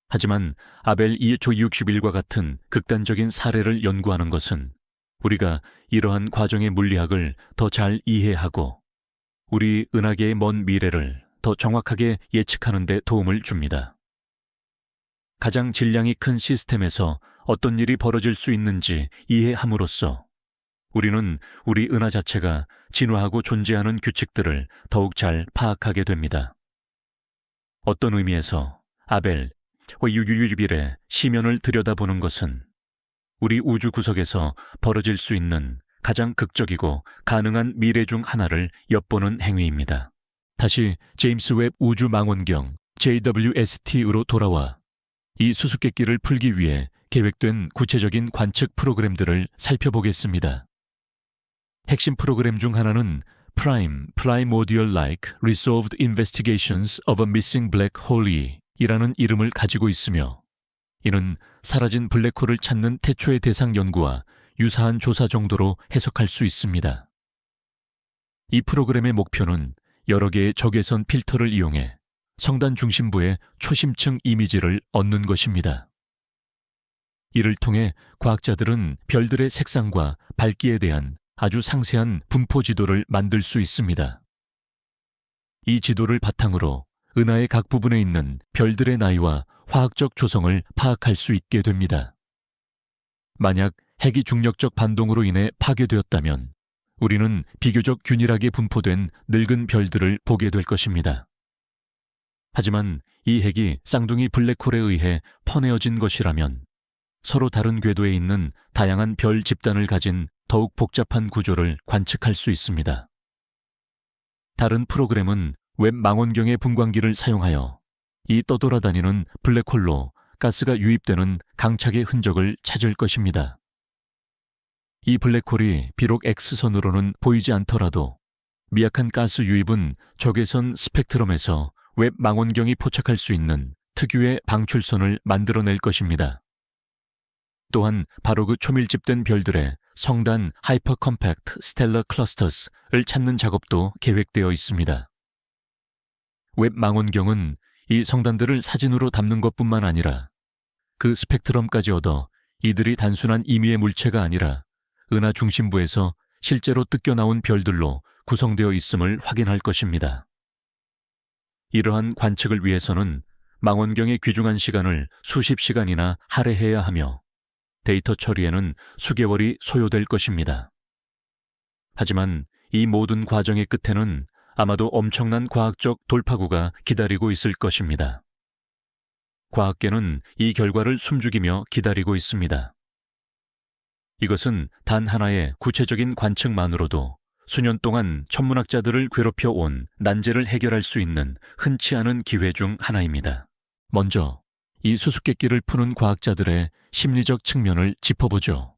하지만 아벨 조61과 같은 극단적인 사례를 연구하는 것은 우리가 이러한 과정의 물리학을 더 잘 이해하고 우리 은하계의 먼 미래를 더 정확하게 예측하는 데 도움을 줍니다. 가장 질량이 큰 시스템에서 어떤 일이 벌어질 수 있는지 이해함으로써 우리는 우리 은하 자체가 진화하고 존재하는 규칙들을 더욱 잘 파악하게 됩니다. 어떤 의미에서 아벨 조61의 시면을 들여다보는 것은 우리 우주 구석에서 벌어질 수 있는 가장 극적이고 가능한 미래 중 하나를 엿보는 행위입니다. 다시 제임스 웹 우주 망원경 JWST으로 돌아와 이 수수께끼를 풀기 위해 계획된 구체적인 관측 프로그램들을 살펴보겠습니다. 핵심 프로그램 중 하나는 Primordial-like Resolved Investigations of a Missing Black Hole 이라는 이름을 가지고 있으며, 이는 사라진 블랙홀을 찾는 태초의 대상 연구와 유사한 조사 정도로 해석할 수 있습니다. 이 프로그램의 목표는 여러 개의 적외선 필터를 이용해 성단 중심부의 초심층 이미지를 얻는 것입니다. 이를 통해 과학자들은 별들의 색상과 밝기에 대한 아주 상세한 분포 지도를 만들 수 있습니다. 이 지도를 바탕으로 은하의 각 부분에 있는 별들의 나이와 화학적 조성을 파악할 수 있게 됩니다. 만약 핵이 중력적 반동으로 인해 파괴되었다면 우리는 비교적 균일하게 분포된 늙은 별들을 보게 될 것입니다. 하지만 이 핵이 쌍둥이 블랙홀에 의해 퍼내어진 것이라면 서로 다른 궤도에 있는 다양한 별 집단을 가진 더욱 복잡한 구조를 관측할 수 있습니다. 다른 프로그램은 웹 망원경의 분광기를 사용하여 이 떠돌아다니는 블랙홀로 가스가 유입되는 강착의 흔적을 찾을 것입니다. 이 블랙홀이 비록 X선으로는 보이지 않더라도 미약한 가스 유입은 적외선 스펙트럼에서 웹 망원경이 포착할 수 있는 특유의 방출선을 만들어낼 것입니다. 또한 바로 그 초밀집된 별들의 성단 하이퍼 컴팩트 스텔러 클러스터스를 찾는 작업도 계획되어 있습니다. 웹 망원경은 이 성단들을 사진으로 담는 것뿐만 아니라 그 스펙트럼까지 얻어 이들이 단순한 임의의 물체가 아니라 은하 중심부에서 실제로 뜯겨나온 별들로 구성되어 있음을 확인할 것입니다. 이러한 관측을 위해서는 망원경의 귀중한 시간을 수십 시간이나 할애해야 하며 데이터 처리에는 수개월이 소요될 것입니다. 하지만 이 모든 과정의 끝에는 아마도 엄청난 과학적 돌파구가 기다리고 있을 것입니다. 과학계는 이 결과를 숨죽이며 기다리고 있습니다. 이것은 단 하나의 구체적인 관측만으로도 수년 동안 천문학자들을 괴롭혀 온 난제를 해결할 수 있는 흔치 않은 기회 중 하나입니다. 먼저 이 수수께끼를 푸는 과학자들의 심리적 측면을 짚어보죠.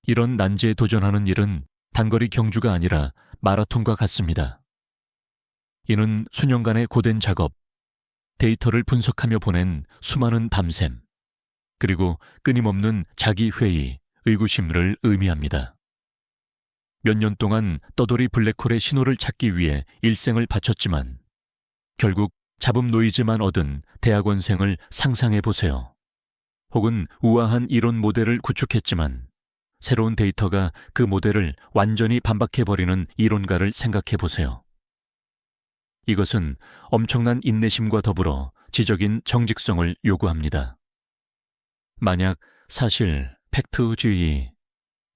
이런 난제에 도전하는 일은 단거리 경주가 아니라 마라톤과 같습니다. 이는 수년간의 고된 작업, 데이터를 분석하며 보낸 수많은 밤샘, 그리고 끊임없는 자기회의, 의구심을 의미합니다. 몇 년 동안 떠돌이 블랙홀의 신호를 찾기 위해 일생을 바쳤지만 결국 잡음 노이즈만 얻은 대학원생을 상상해 보세요. 혹은 우아한 이론 모델을 구축했지만 새로운 데이터가 그 모델을 완전히 반박해버리는 이론가를 생각해 보세요. 이것은 엄청난 인내심과 더불어 지적인 정직성을 요구합니다. 만약 사실, 팩트주의,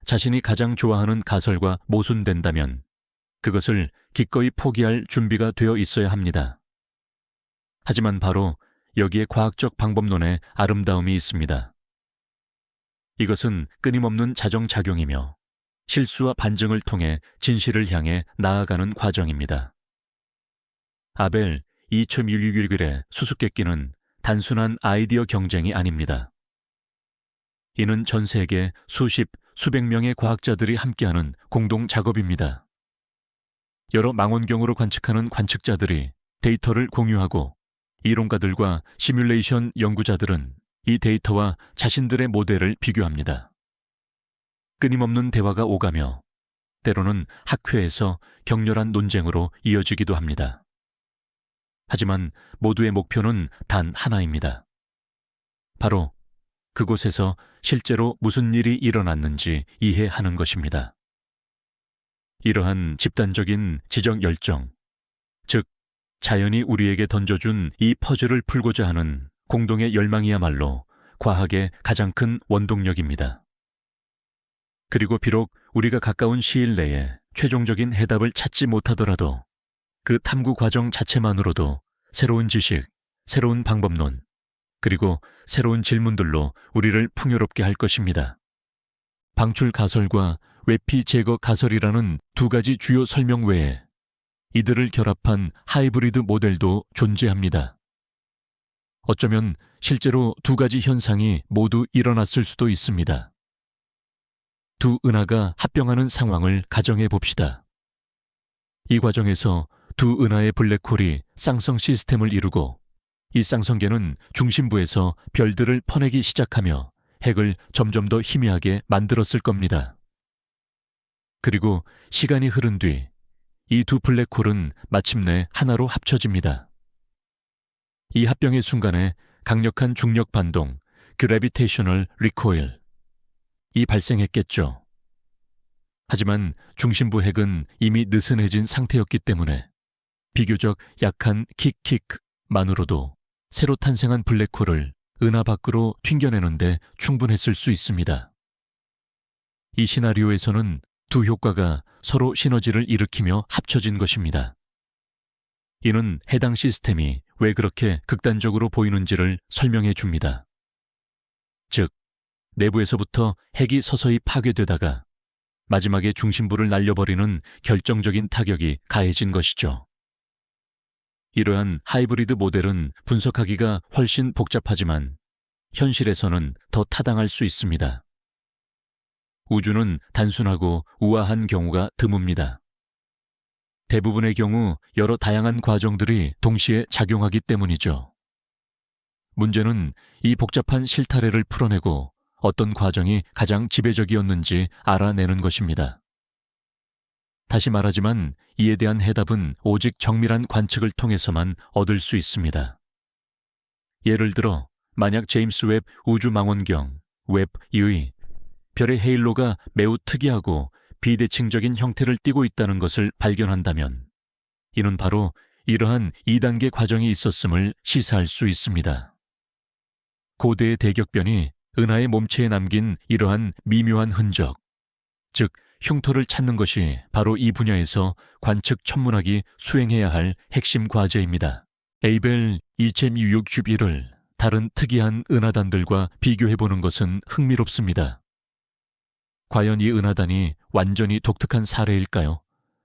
자신이 가장 좋아하는 가설과 모순된다면 그것을 기꺼이 포기할 준비가 되어 있어야 합니다. 하지만 바로 여기에 과학적 방법론의 아름다움이 있습니다. 이것은 끊임없는 자정작용이며 실수와 반증을 통해 진실을 향해 나아가는 과정입니다. 아벨 2161글의 수수께끼는 단순한 아이디어 경쟁이 아닙니다. 이는 전 세계 수십, 수백 명의 과학자들이 함께하는 공동 작업입니다. 여러 망원경으로 관측하는 관측자들이 데이터를 공유하고 이론가들과 시뮬레이션 연구자들은 이 데이터와 자신들의 모델을 비교합니다. 끊임없는 대화가 오가며 때로는 학회에서 격렬한 논쟁으로 이어지기도 합니다. 하지만 모두의 목표는 단 하나입니다. 바로 그곳에서 실제로 무슨 일이 일어났는지 이해하는 것입니다. 이러한 집단적인 지적 열정, 즉 자연이 우리에게 던져준 이 퍼즐을 풀고자 하는 공동의 열망이야말로 과학의 가장 큰 원동력입니다. 그리고 비록 우리가 가까운 시일 내에 최종적인 해답을 찾지 못하더라도 그 탐구 과정 자체만으로도 새로운 지식, 새로운 방법론, 그리고 새로운 질문들로 우리를 풍요롭게 할 것입니다. 방출 가설과 외피 제거 가설이라는 두 가지 주요 설명 외에 이들을 결합한 하이브리드 모델도 존재합니다. 어쩌면 실제로 두 가지 현상이 모두 일어났을 수도 있습니다. 두 은하가 합병하는 상황을 가정해 봅시다. 이 과정에서 두 은하의 블랙홀이 쌍성 시스템을 이루고 이 쌍성계는 중심부에서 별들을 퍼내기 시작하며 핵을 점점 더 희미하게 만들었을 겁니다. 그리고 시간이 흐른 뒤 이 두 블랙홀은 마침내 하나로 합쳐집니다. 이 합병의 순간에 강력한 중력 반동, 그래비테이셔널 리코일, 이 발생했겠죠. 하지만 중심부 핵은 이미 느슨해진 상태였기 때문에 비교적 약한 킥킥만으로도 새로 탄생한 블랙홀을 은하 밖으로 튕겨내는데 충분했을 수 있습니다. 이 시나리오에서는 두 효과가 서로 시너지를 일으키며 합쳐진 것입니다. 이는 해당 시스템이 왜 그렇게 극단적으로 보이는지를 설명해 줍니다. 즉, 내부에서부터 핵이 서서히 파괴되다가 마지막에 중심부를 날려버리는 결정적인 타격이 가해진 것이죠. 이러한 하이브리드 모델은 분석하기가 훨씬 복잡하지만 현실에서는 더 타당할 수 있습니다. 우주는 단순하고 우아한 경우가 드뭅니다. 대부분의 경우 여러 다양한 과정들이 동시에 작용하기 때문이죠. 문제는 이 복잡한 실타래를 풀어내고 어떤 과정이 가장 지배적이었는지 알아내는 것입니다. 다시 말하지만 이에 대한 해답은 오직 정밀한 관측을 통해서만 얻을 수 있습니다. 예를 들어 만약 제임스 웹 우주망원경 웹-U의 별의 헤일로가 매우 특이하고 비대칭적인 형태를 띠고 있다는 것을 발견한다면 이는 바로 이러한 2단계 과정이 있었음을 시사할 수 있습니다. 고대의 대격변이 은하의 몸체에 남긴 이러한 미묘한 흔적, 즉 흉터를 찾는 것이 바로 이 분야에서 관측 천문학이 수행해야 할 핵심 과제입니다. 에이벨 2661을 다른 특이한 은하단들과 비교해보는 것은 흥미롭습니다. 과연 이 은하단이 완전히 독특한 사례일까요?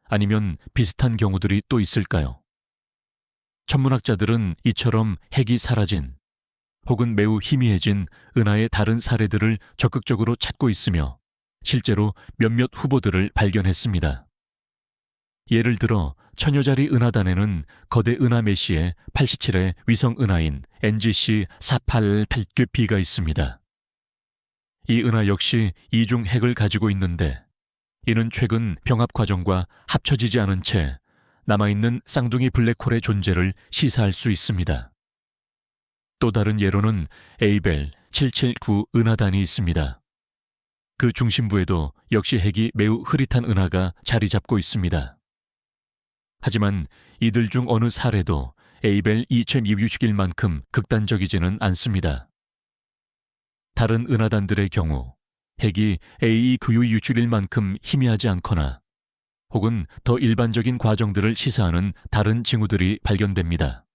아니면 비슷한 경우들이 또 있을까요? 천문학자들은 이처럼 핵이 사라진 혹은 매우 희미해진 은하의 다른 사례들을 적극적으로 찾고 있으며 실제로 몇몇 후보들을 발견했습니다. 예를 들어 천여자리 은하단에는 거대 은하 메시의 87의 위성 은하인 NGC 488B가 있습니다. 이 은하 역시 이중 핵을 가지고 있는데 이는 최근 병합 과정과 합쳐지지 않은 채 남아있는 쌍둥이 블랙홀의 존재를 시사할 수 있습니다. 또 다른 예로는 에이벨 779 은하단이 있습니다. 그 중심부에도 역시 핵이 매우 흐릿한 은하가 자리 잡고 있습니다. 하지만 이들 중 어느 사례도 에이벨 2261만큼 극단적이지는 않습니다. 다른 은하단들의 경우 핵이 AE9261만큼 희미하지 않거나 혹은 더 일반적인 과정들을 시사하는 다른 징후들이 발견됩니다.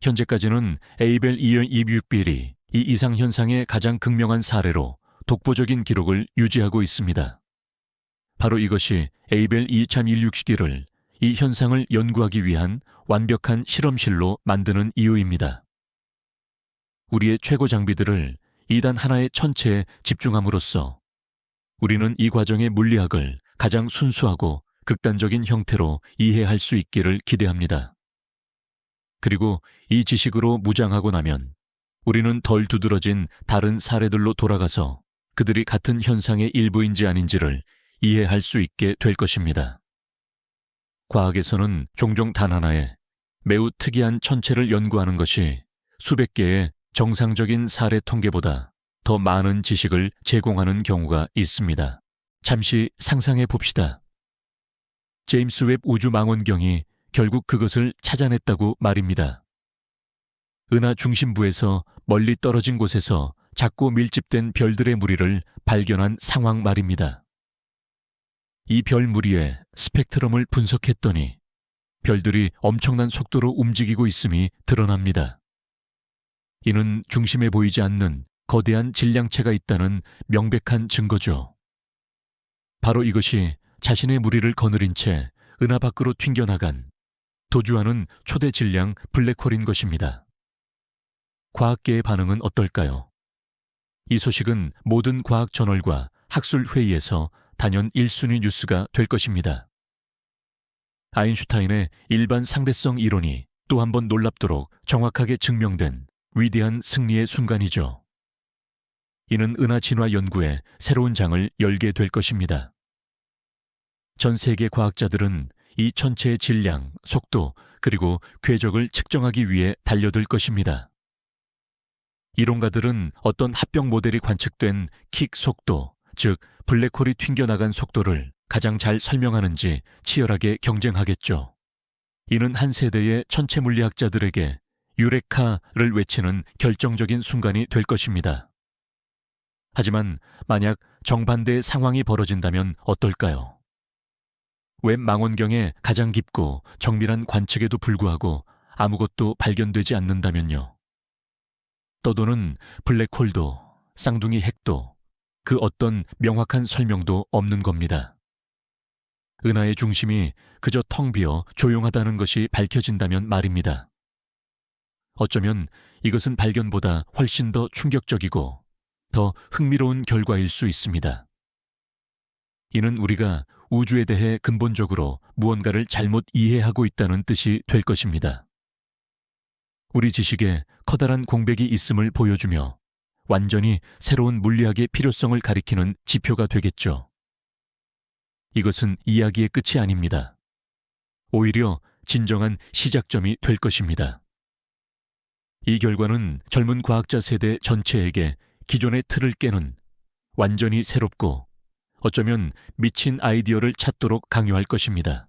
현재까지는 에이벨 2261이 이 이상 현상의 가장 극명한 사례로 독보적인 기록을 유지하고 있습니다. 바로 이것이 에이벨 2316시기를 이 현상을 연구하기 위한 완벽한 실험실로 만드는 이유입니다. 우리의 최고 장비들을 이단 하나의 천체에 집중함으로써 우리는 이 과정의 물리학을 가장 순수하고 극단적인 형태로 이해할 수 있기를 기대합니다. 그리고 이 지식으로 무장하고 나면 우리는 덜 두드러진 다른 사례들로 돌아가서 그들이 같은 현상의 일부인지 아닌지를 이해할 수 있게 될 것입니다. 과학에서는 종종 단 하나의 매우 특이한 천체를 연구하는 것이 수백 개의 정상적인 사례 통계보다 더 많은 지식을 제공하는 경우가 있습니다. 잠시 상상해 봅시다. 제임스 웹 우주망원경이 결국 그것을 찾아냈다고 말입니다. 은하 중심부에서 멀리 떨어진 곳에서 작고 밀집된 별들의 무리를 발견한 상황 말입니다. 이 별 무리의 스펙트럼을 분석했더니 별들이 엄청난 속도로 움직이고 있음이 드러납니다. 이는 중심에 보이지 않는 거대한 질량체가 있다는 명백한 증거죠. 바로 이것이 자신의 무리를 거느린 채 은하 밖으로 튕겨나간 도주하는 초대 질량 블랙홀인 것입니다. 과학계의 반응은 어떨까요? 이 소식은 모든 과학 저널과 학술 회의에서 단연 1순위 뉴스가 될 것입니다. 아인슈타인의 일반 상대성 이론이 또 한 번 놀랍도록 정확하게 증명된 위대한 승리의 순간이죠. 이는 은하 진화 연구의 새로운 장을 열게 될 것입니다. 전 세계 과학자들은 이 천체의 질량, 속도, 그리고 궤적을 측정하기 위해 달려들 것입니다. 이론가들은 어떤 합병 모델이 관측된 킥 속도, 즉 블랙홀이 튕겨나간 속도를 가장 잘 설명하는지 치열하게 경쟁하겠죠. 이는 한 세대의 천체 물리학자들에게 유레카를 외치는 결정적인 순간이 될 것입니다. 하지만 만약 정반대의 상황이 벌어진다면 어떨까요? 웹 망원경의 가장 깊고 정밀한 관측에도 불구하고 아무것도 발견되지 않는다면요. 떠도는 블랙홀도 쌍둥이 핵도 그 어떤 명확한 설명도 없는 겁니다. 은하의 중심이 그저 텅 비어 조용하다는 것이 밝혀진다면 말입니다. 어쩌면 이것은 발견보다 훨씬 더 충격적이고 더 흥미로운 결과일 수 있습니다. 이는 우리가 우주에 대해 근본적으로 무언가를 잘못 이해하고 있다는 뜻이 될 것입니다. 우리 지식에 커다란 공백이 있음을 보여주며 완전히 새로운 물리학의 필요성을 가리키는 지표가 되겠죠. 이것은 이야기의 끝이 아닙니다. 오히려 진정한 시작점이 될 것입니다. 이 결과는 젊은 과학자 세대 전체에게 기존의 틀을 깨는 완전히 새롭고 어쩌면 미친 아이디어를 찾도록 강요할 것입니다.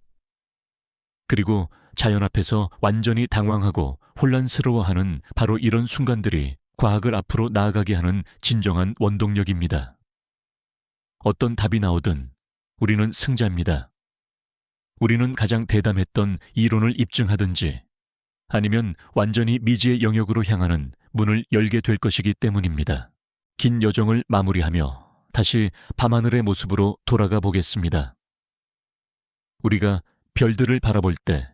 그리고 자연 앞에서 완전히 당황하고 혼란스러워하는 바로 이런 순간들이 과학을 앞으로 나아가게 하는 진정한 원동력입니다. 어떤 답이 나오든 우리는 승자입니다. 우리는 가장 대담했던 이론을 입증하든지 아니면 완전히 미지의 영역으로 향하는 문을 열게 될 것이기 때문입니다. 긴 여정을 마무리하며 다시 밤하늘의 모습으로 돌아가 보겠습니다. 우리가 별들을 바라볼 때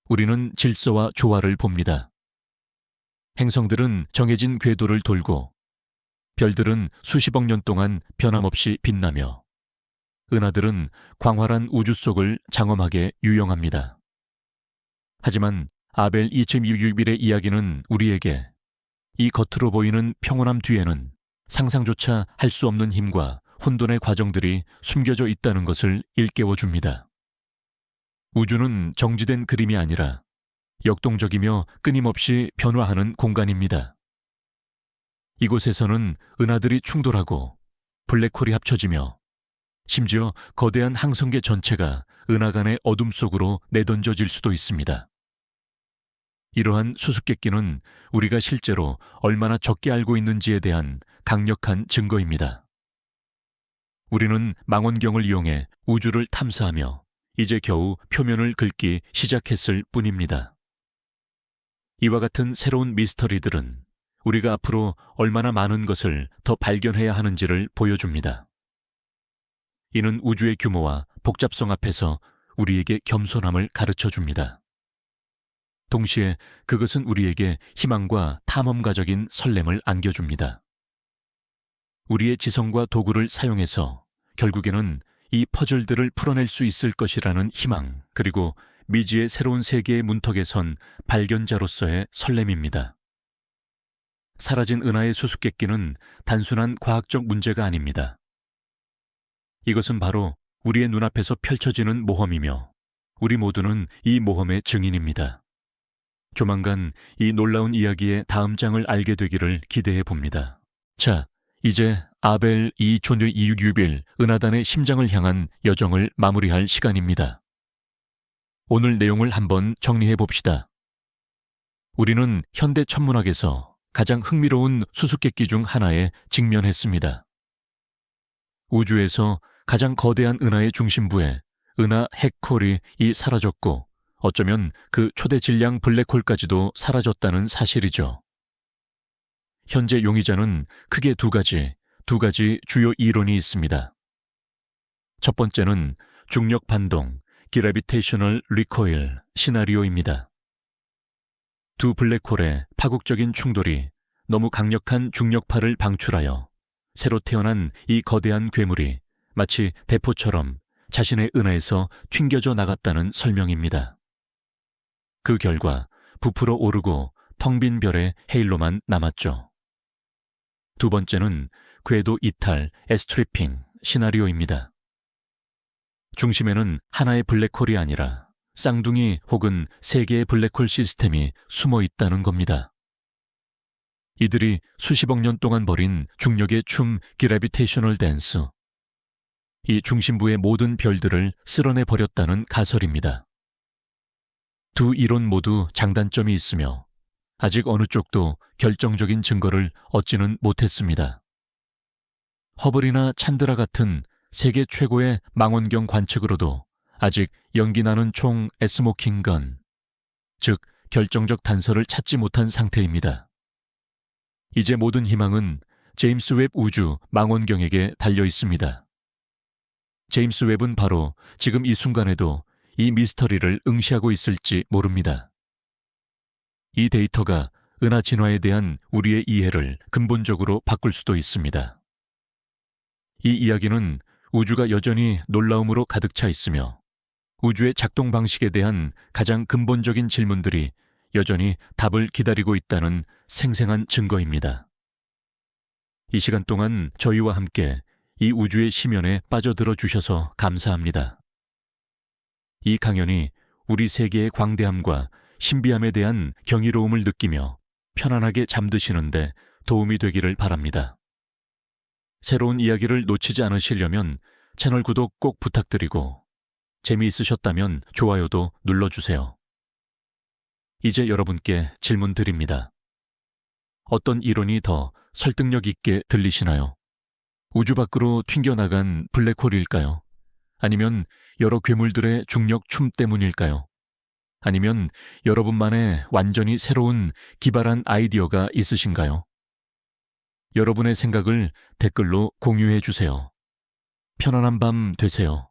우리는 질서와 조화를 봅니다. 행성들은 정해진 궤도를 돌고 별들은 수십억 년 동안 변함없이 빛나며 은하들은 광활한 우주 속을 장엄하게 유영합니다. 하지만 아벨 2.261의 이야기는 우리에게 이 겉으로 보이는 평온함 뒤에는 상상조차 할 수 없는 힘과 혼돈의 과정들이 숨겨져 있다는 것을 일깨워 줍니다. 우주는 정지된 그림이 아니라 역동적이며 끊임없이 변화하는 공간입니다. 이곳에서는 은하들이 충돌하고 블랙홀이 합쳐지며 심지어 거대한 항성계 전체가 은하 간의 어둠 속으로 내던져질 수도 있습니다. 이러한 수수께끼는 우리가 실제로 얼마나 적게 알고 있는지에 대한 강력한 증거입니다. 우리는 망원경을 이용해 우주를 탐사하며 이제 겨우 표면을 긁기 시작했을 뿐입니다. 이와 같은 새로운 미스터리들은 우리가 앞으로 얼마나 많은 것을 더 발견해야 하는지를 보여줍니다. 이는 우주의 규모와 복잡성 앞에서 우리에게 겸손함을 가르쳐 줍니다. 동시에 그것은 우리에게 희망과 탐험가적인 설렘을 안겨줍니다. 우리의 지성과 도구를 사용해서 결국에는 이 퍼즐들을 풀어낼 수 있을 것이라는 희망, 그리고 미지의 새로운 세계의 문턱에 선 발견자로서의 설렘입니다. 사라진 은하의 수수께끼는 단순한 과학적 문제가 아닙니다. 이것은 바로 우리의 눈앞에서 펼쳐지는 모험이며 우리 모두는 이 모험의 증인입니다. 조만간 이 놀라운 이야기의 다음 장을 알게 되기를 기대해 봅니다. 자, 이제 아벨 2.261 은하단의 심장을 향한 여정을 마무리할 시간입니다. 오늘 내용을 한번 정리해 봅시다. 우리는 현대 천문학에서 가장 흥미로운 수수께끼 중 하나에 직면했습니다. 우주에서 가장 거대한 은하의 중심부에 은하 핵콜이 사라졌고 어쩌면 그 초대 질량 블랙홀까지도 사라졌다는 사실이죠. 현재 용의자는 크게 두 가지 주요 이론이 있습니다. 첫 번째는 중력 반동, Gravitational Recoil 시나리오입니다. 두 블랙홀의 파국적인 충돌이 너무 강력한 중력파를 방출하여 새로 태어난 이 거대한 괴물이 마치 대포처럼 자신의 은하에서 튕겨져 나갔다는 설명입니다. 그 결과 부풀어 오르고 텅 빈 별의 헤일로만 남았죠. 두 번째는 궤도 이탈, 에스트리핑 시나리오입니다. 중심에는 하나의 블랙홀이 아니라 쌍둥이 혹은 세 개의 블랙홀 시스템이 숨어 있다는 겁니다. 이들이 수십억 년 동안 벌인 중력의 춤 그래비테이셔널 댄스, 이 중심부의 모든 별들을 쓸어내 버렸다는 가설입니다. 두 이론 모두 장단점이 있으며 아직 어느 쪽도 결정적인 증거를 얻지는 못했습니다. 허블이나 찬드라 같은 세계 최고의 망원경 관측으로도 아직 연기나는 총 에스모킹건, 즉 결정적 단서를 찾지 못한 상태입니다. 이제 모든 희망은 제임스 웹 우주 망원경에게 달려 있습니다. 제임스 웹은 바로 지금 이 순간에도 이 미스터리를 응시하고 있을지 모릅니다. 이 데이터가 은하 진화에 대한 우리의 이해를 근본적으로 바꿀 수도 있습니다. 이 이야기는 우주가 여전히 놀라움으로 가득 차 있으며 우주의 작동 방식에 대한 가장 근본적인 질문들이 여전히 답을 기다리고 있다는 생생한 증거입니다. 이 시간 동안 저희와 함께 이 우주의 심연에 빠져들어 주셔서 감사합니다. 이 강연이 우리 세계의 광대함과 신비함에 대한 경이로움을 느끼며 편안하게 잠드시는데 도움이 되기를 바랍니다. 새로운 이야기를 놓치지 않으시려면 채널 구독 꼭 부탁드리고 재미있으셨다면 좋아요도 눌러주세요. 이제 여러분께 질문 드립니다. 어떤 이론이 더 설득력 있게 들리시나요? 우주 밖으로 튕겨나간 블랙홀일까요? 아니면 여러 괴물들의 중력 춤 때문일까요? 아니면 여러분만의 완전히 새로운 기발한 아이디어가 있으신가요? 여러분의 생각을 댓글로 공유해 주세요. 편안한 밤 되세요.